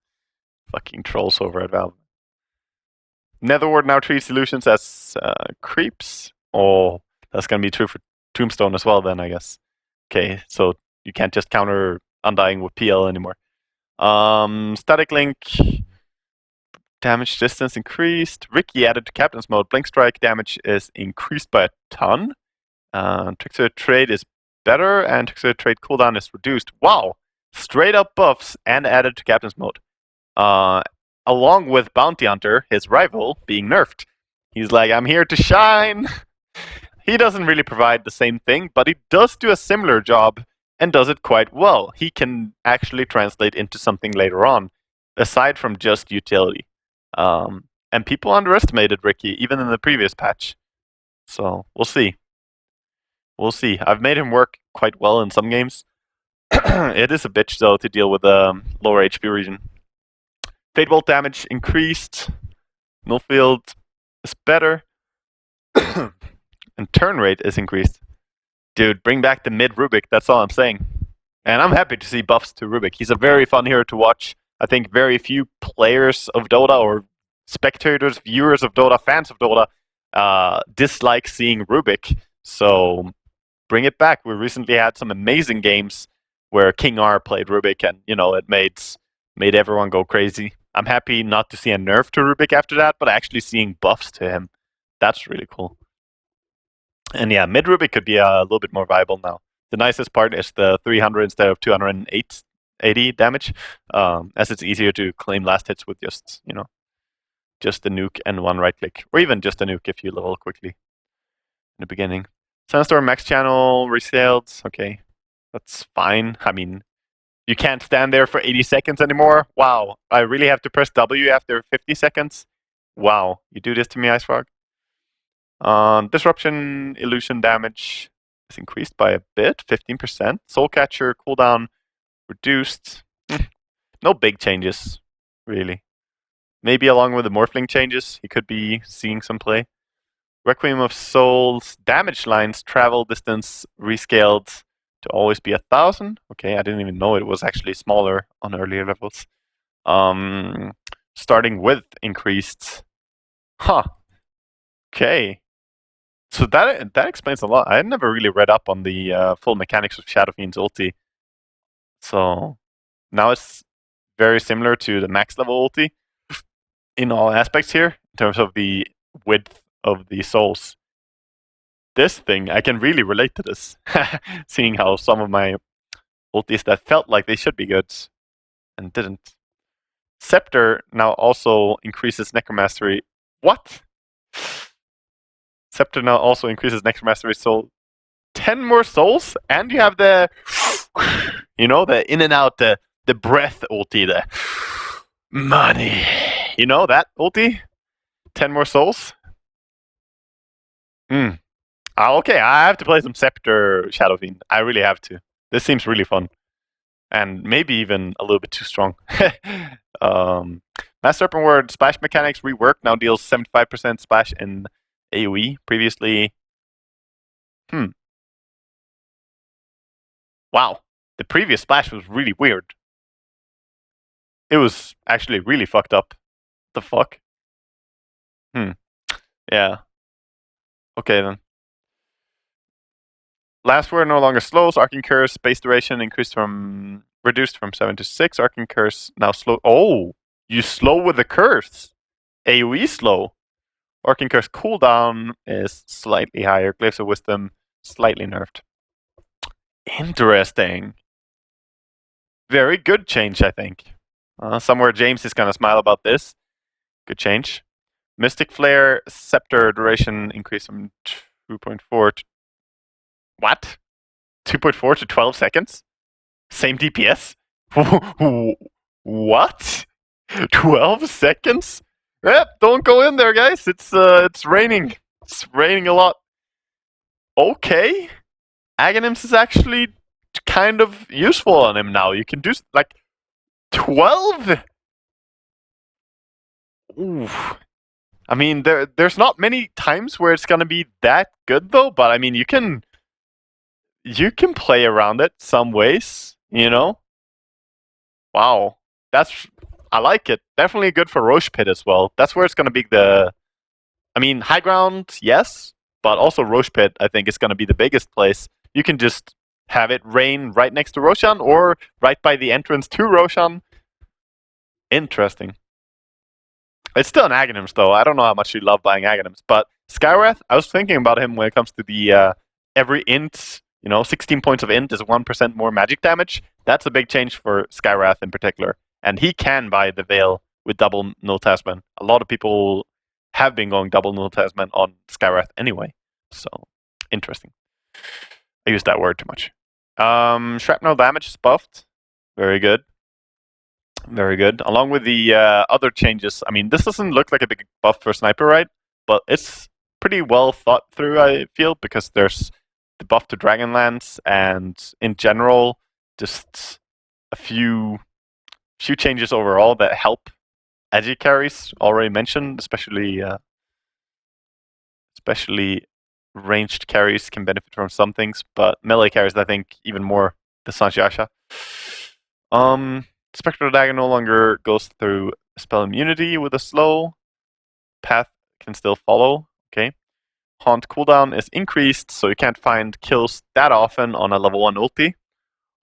Fucking trolls over at Valve. Netherworld now treats illusions as creeps. Oh, that's gonna be true for Tombstone as well then, I guess. Okay, so you can't just counter Undying with PL anymore. Static Link, damage distance increased. Ricky added to Captain's Mode. Blink Strike damage is increased by a ton. Trickster Trade is better, and Trickster Trade cooldown is reduced. Wow! Straight up buffs and added to Captain's Mode. Along with Bounty Hunter, his rival, being nerfed. He's like, I'm here to shine! He doesn't really provide the same thing, but he does do a similar job and does it quite well. He can actually translate into something later on, aside from just utility. And people underestimated Ricky, even in the previous patch. So, we'll see. We'll see. I've made him work quite well in some games. It is a bitch, though, to deal with a lower HP region. Fate Bolt damage increased. Millfield is better. And turn rate is increased. Dude, bring back the mid Rubik, that's all I'm saying. And I'm happy to see buffs to Rubik. He's a very fun hero to watch. I think very few players of Dota or spectators, viewers of Dota, fans of Dota dislike seeing Rubik. So bring it back. We recently had some amazing games where King R played Rubik and, you know, it made everyone go crazy. I'm happy not to see a nerf to Rubik after that, but actually seeing buffs to him. That's really cool. And yeah, mid Rubik could be a little bit more viable now. The nicest part is the 300 instead of 280 damage, as it's easier to claim last hits with just, you know, just a nuke and one right click, or even just a nuke if you level quickly in the beginning. Sunstorm max channel resailed. Okay, that's fine. I mean, you can't stand there for 80 seconds anymore. Wow, I really have to press W after 50 seconds. Wow, you do this to me, Ice Frog. Disruption illusion damage is increased by a bit, 15%. Soul Catcher cooldown reduced. No big changes, really. Maybe along with the Morphling changes, he could be seeing some play. Requiem of Souls damage lines travel distance rescaled to always be 1,000. Okay, I didn't even know it was actually smaller on earlier levels. Starting with increased. Huh. Okay. So that explains a lot. I had never really read up on the full mechanics of Shadow Fiend's ulti. So now it's very similar to the max level ulti in all aspects here, in terms of the width of the souls. This thing, I can really relate to this, seeing how some of my ultis that felt like they should be good and didn't. Scepter now also increases Necromastery. What? Scepter now also increases Necromastery soul 10 more souls, and you have the, you know, the in and out, the breath ulti, the money. You know that ulti? 10 more souls? Okay, I have to play some Scepter Shadow Fiend. I really have to. This seems really fun. And maybe even a little bit too strong. Master Open Word splash mechanics reworked, now deals 75% splash in AoE. Previously... Wow. The previous splash was really weird. It was actually really fucked up. What the fuck? Yeah. Okay then. Last word no longer slows. Arcane Curse base duration reduced from 7 to 6. Arcane Curse now slow. Oh, you slow with the curse. AoE slow. Arcane Curse cooldown is slightly higher. Glyphs of Wisdom slightly nerfed. Interesting. Very good change, I think. Somewhere James is gonna smile about this. Good change. Mystic Flare Scepter duration increased from 2.4 to... What? 2.4 to 12 seconds? Same DPS? What? 12 seconds? Yep, don't go in there, guys. It's raining. It's raining a lot. Okay. Aghanims is actually kind of useful on him now. You can do like 12? Oof. I mean, there's not many times where it's gonna be that good though, but I mean, you can play around it some ways, you know? Wow. I like it. Definitely good for Roche Pit as well. That's where it's gonna be I mean, high ground, yes, but also Roche Pit, I think, is gonna be the biggest place. You can just have it rain right next to Roshan or right by the entrance to Roshan. Interesting. It's still an Aghanims, though. I don't know how much you love buying Aghanims, but Skywrath, I was thinking about him when it comes to the every int, 16 points of int is 1% more magic damage. That's a big change for Skywrath in particular. And he can buy the Veil with double Null Tasman. A lot of people have been going double Null Tasman on Skywrath anyway. So, interesting. I used that word too much. Shrapnel damage is buffed. Very good. Very good. Along with the other changes, I mean, this doesn't look like a big buff for Sniper, right? But it's pretty well thought through, I feel, because there's the buff to Dragonlance, and in general, just a few changes overall that help agi carries, already mentioned, especially ranged carries can benefit from some things, but melee carries, I think, even more the Sanjiasha. Spectral Dagger no longer goes through spell immunity with a slow. Path can still follow. Okay. Haunt cooldown is increased, so you can't find kills that often on a level 1 ulti.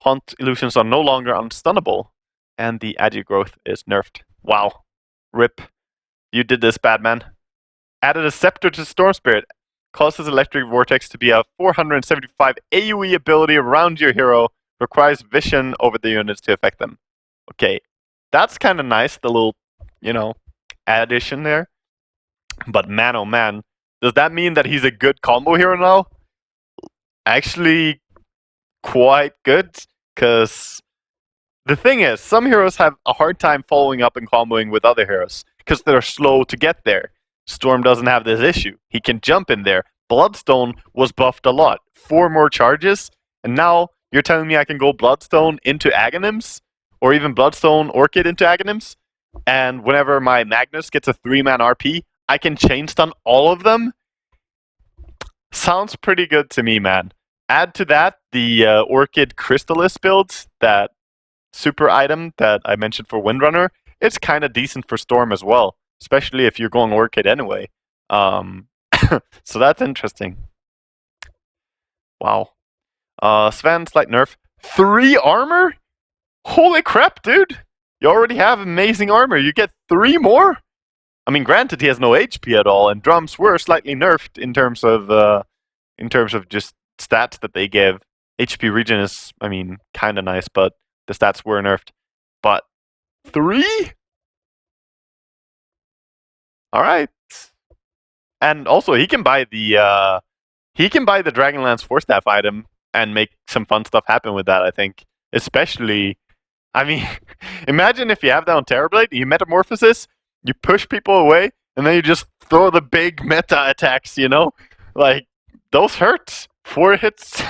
Haunt illusions are no longer unstunnable, and the agi growth is nerfed. Wow. Rip. You did this, Batman. Added a Scepter to Storm Spirit. Causes Electric Vortex to be a 475 AoE ability around your hero. Requires vision over the units to affect them. Okay, that's kind of nice, the little, addition there. But man, oh man, does that mean that he's a good combo hero now? Actually, quite good, because the thing is, some heroes have a hard time following up and comboing with other heroes, because they're slow to get there. Storm doesn't have this issue. He can jump in there. Bloodstone was buffed a lot. 4 more charges, and now you're telling me I can go Bloodstone into Aghanims? Or even Bloodstone Orchid into Aghanims, and whenever my Magnus gets a 3-man RP, I can chain stun all of them? Sounds pretty good to me, man. Add to that the Orchid Crystallis build, that super item that I mentioned for Windrunner. It's kind of decent for Storm as well, especially if you're going Orchid anyway. So that's interesting. Wow. Sven, slight nerf. 3 armor? Holy crap, dude! You already have amazing armor. You get 3 more? I mean, granted, he has no HP at all, and drums were slightly nerfed in terms of just stats that they give. HP regen is, I mean, kind of nice, but the stats were nerfed. But 3? All right. And also, he can buy the Dragonlance Force Staff item and make some fun stuff happen with that. I think, especially, I mean, imagine if you have that on Terrorblade, you metamorphosis, you push people away, and then you just throw the big meta attacks. You know, like those hurt. 4 hits,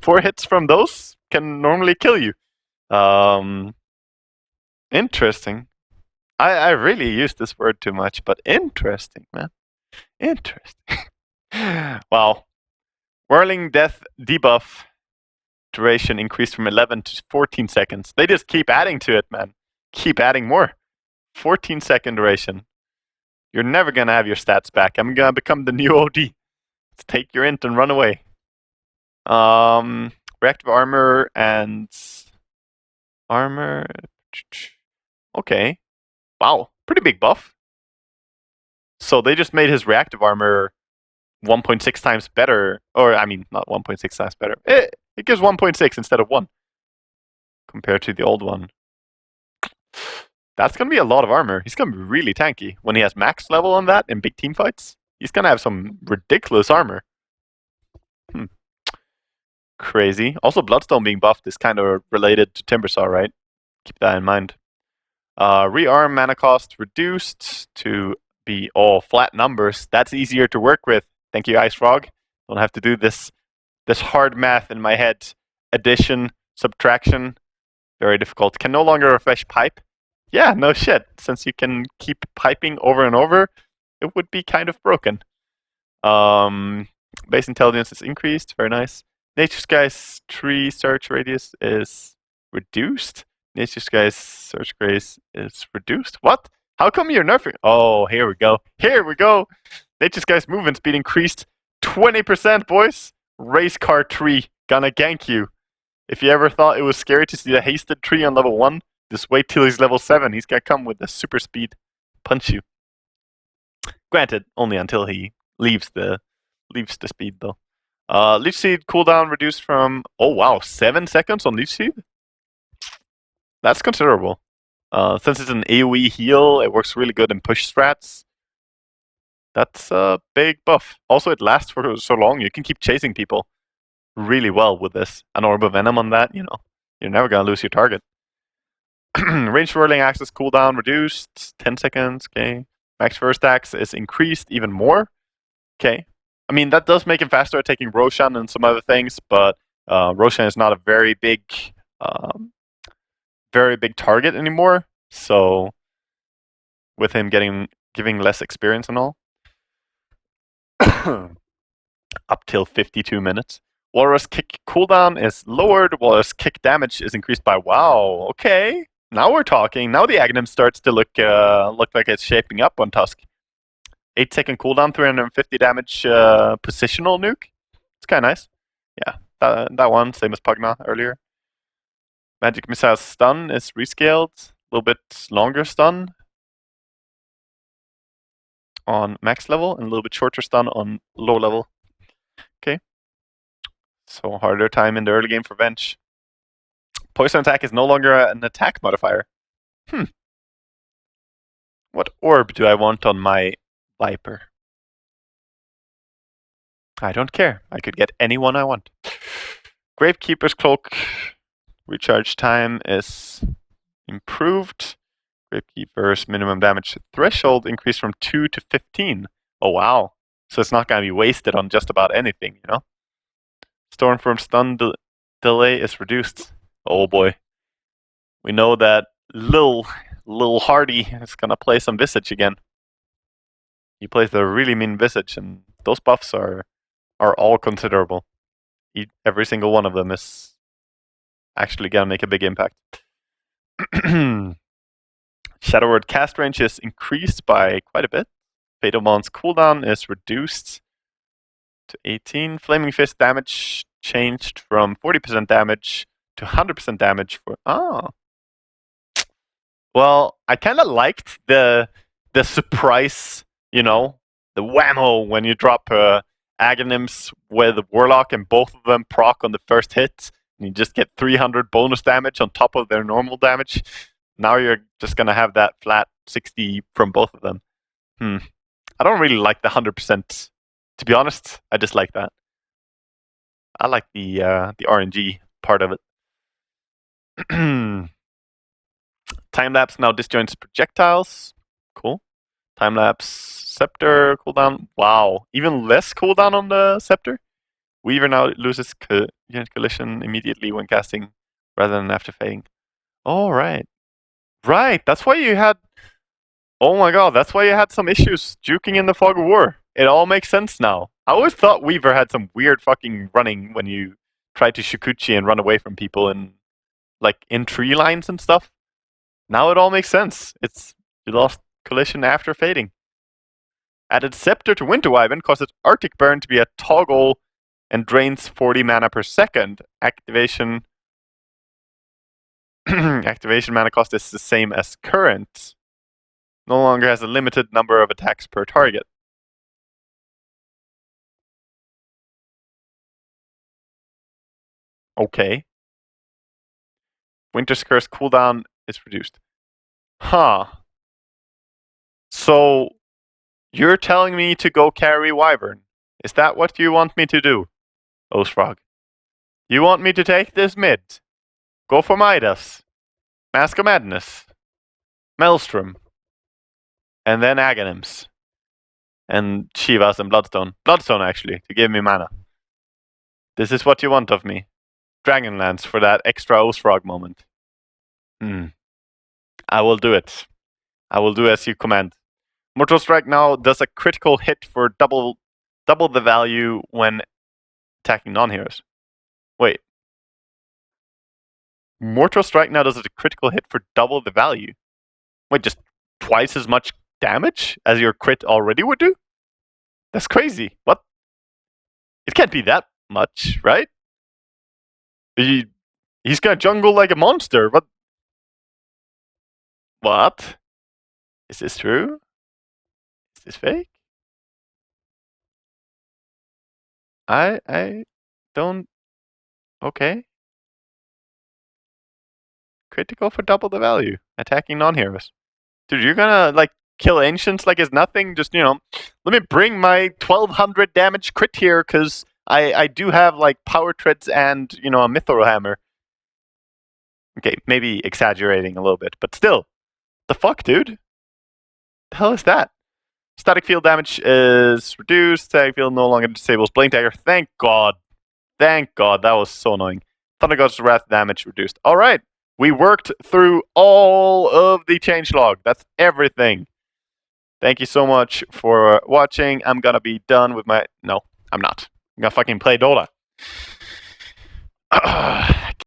4 hits from those can normally kill you. Interesting. I really use this word too much, but interesting, man. Interesting. Wow. Whirling Death debuff duration increased from 11 to 14 seconds. They just keep adding to it, man. Keep adding more. 14-second duration. You're never going to have your stats back. I'm going to become the new OD. Let's take your int and run away. Reactive armor and armor. Okay. Wow. Pretty big buff. So they just made his reactive armor 1.6 times better. Or, I mean, not 1.6 times better. It gives 1.6 instead of 1 compared to the old one. That's going to be a lot of armor. He's going to be really tanky. When he has max level on that in big team fights, he's going to have some ridiculous armor. Crazy. Also, Bloodstone being buffed is kind of related to Timbersaw, right? Keep that in mind. Rearm mana cost reduced to be all flat numbers. That's easier to work with. Thank you, Ice Frog. Don't have to do this hard math in my head. Addition, subtraction, very difficult. Can no longer refresh pipe. Yeah, no shit. Since you can keep piping over and over, it would be kind of broken. Base intelligence is increased. Very nice. Nature Sky's tree search radius is reduced. Nature Sky's search radius is reduced. What? How come you're nerfing? Oh, here we go. Here we go. Nature Sky's movement speed increased 20%, boys. Race car tree gonna gank you. If you ever thought it was scary to see the hasted tree on level 1, just wait till he's level 7. He's gonna come with the super speed, punch you. Granted, only until he leaves the speed though. Leech Seed cooldown reduced from 7 seconds on Leech Seed. That's considerable. Since it's an AoE heal, it works really good in push strats. That's a big buff. Also, it lasts for so long, you can keep chasing people really well with this. An Orb of Venom on that, you know, you're never gonna lose your target. Range Whirling Axis cooldown reduced 10 seconds. Okay. Max first axe is increased even more. Okay. I mean, that does make him faster at taking Roshan and some other things, but Roshan is not a very big target anymore. So, with him giving less experience and all, up till 52 minutes. Walrus Kick cooldown is lowered. Walrus Kick damage is increased by okay. Now we're talking. Now the Aghanim starts to look like it's shaping up on Tusk. 8-second cooldown, 350 damage positional nuke. It's kind of nice. Yeah, that one, same as Pugna earlier. Magic Missile stun is rescaled. A little bit longer stun on max level and a little bit shorter stun on low level. Okay. So harder time in the early game for Venge. Poison attack is no longer an attack modifier. What orb do I want on my Viper? I don't care. I could get any one I want. Gravekeeper's Cloak recharge time is improved. Gravekeeper's minimum damage threshold increased from 2 to 15. Oh wow. So it's not going to be wasted on just about anything, you know? Stormform stun delay is reduced. Oh boy. We know that Lil Hardy is going to play some Visage again. He plays the really mean Visage, and those buffs are are all considerable. Every single one of them is actually gonna make a big impact. Shadow Word cast range is increased by quite a bit. Fatal Bond's cooldown is reduced to 18. Flaming Fist damage changed from 40% damage to 100% damage for... Oh. Well, I kind of liked the surprise, you know, the whammo when you drop Aghanims with Warlock and both of them proc on the first hit. And you just get 300 bonus damage on top of their normal damage. Now you're just going to have that flat 60 from both of them. I don't really like the 100%. To be honest, I dislike that. I like the RNG part of it. Time-lapse now disjoints projectiles. Cool. Time-lapse scepter cooldown. Wow. Even less cooldown on the scepter. Weaver now loses collision immediately when casting rather than after fading. Oh, right. Right. That's why you had... Oh my god, that's why you had some issues juking in the Fog of War. It all makes sense now. I always thought Weaver had some weird fucking running when you tried to Shikuchi and run away from people in, like, in tree lines and stuff. Now it all makes sense. You lost collision after fading. Added Scepter to Winter Wyvern causes Arctic Burn to be a toggle and drains 40 mana per second. Activation mana cost is the same as current. No longer has a limited number of attacks per target. Okay. Winter's Curse cooldown is reduced. Huh. So, you're telling me to go carry Wyvern. Is that what you want me to do, Oathfrog? You want me to take this mid? Go for Midas. Mask of Madness. Maelstrom. And then Aghanims. And Shivas and Bloodstone. Bloodstone, actually, to give me mana. This is what you want of me. Dragonlance for that extra Oathfrog moment. I will do it. I will do as you command. Mortal Strike now does a critical hit for double the value when attacking non-heroes. Wait. Mortal Strike now does a critical hit for double the value. Wait, just twice as much damage as your crit already would do? That's crazy. What? It can't be that much, right? He's gonna jungle like a monster. What? Is this true? Is this fake? I don't... Okay. Critical for double the value. Attacking non-heroes. Dude, you're gonna, like, kill Ancients like it's nothing? Just, you know, let me bring my 1200 damage crit here, because I do have, like, Power Treads and, you know, a Mithril Hammer. Okay, maybe exaggerating a little bit, but still. The fuck, dude? The hell is that? Static field damage is reduced. Static field no longer disables Blink Dagger. Thank God. Thank God. That was so annoying. Thunder God's Wrath damage reduced. Alright. We worked through all of the changelog. That's everything. Thank you so much for watching. I'm gonna be done with my... No, I'm not. I'm gonna fucking play Dota.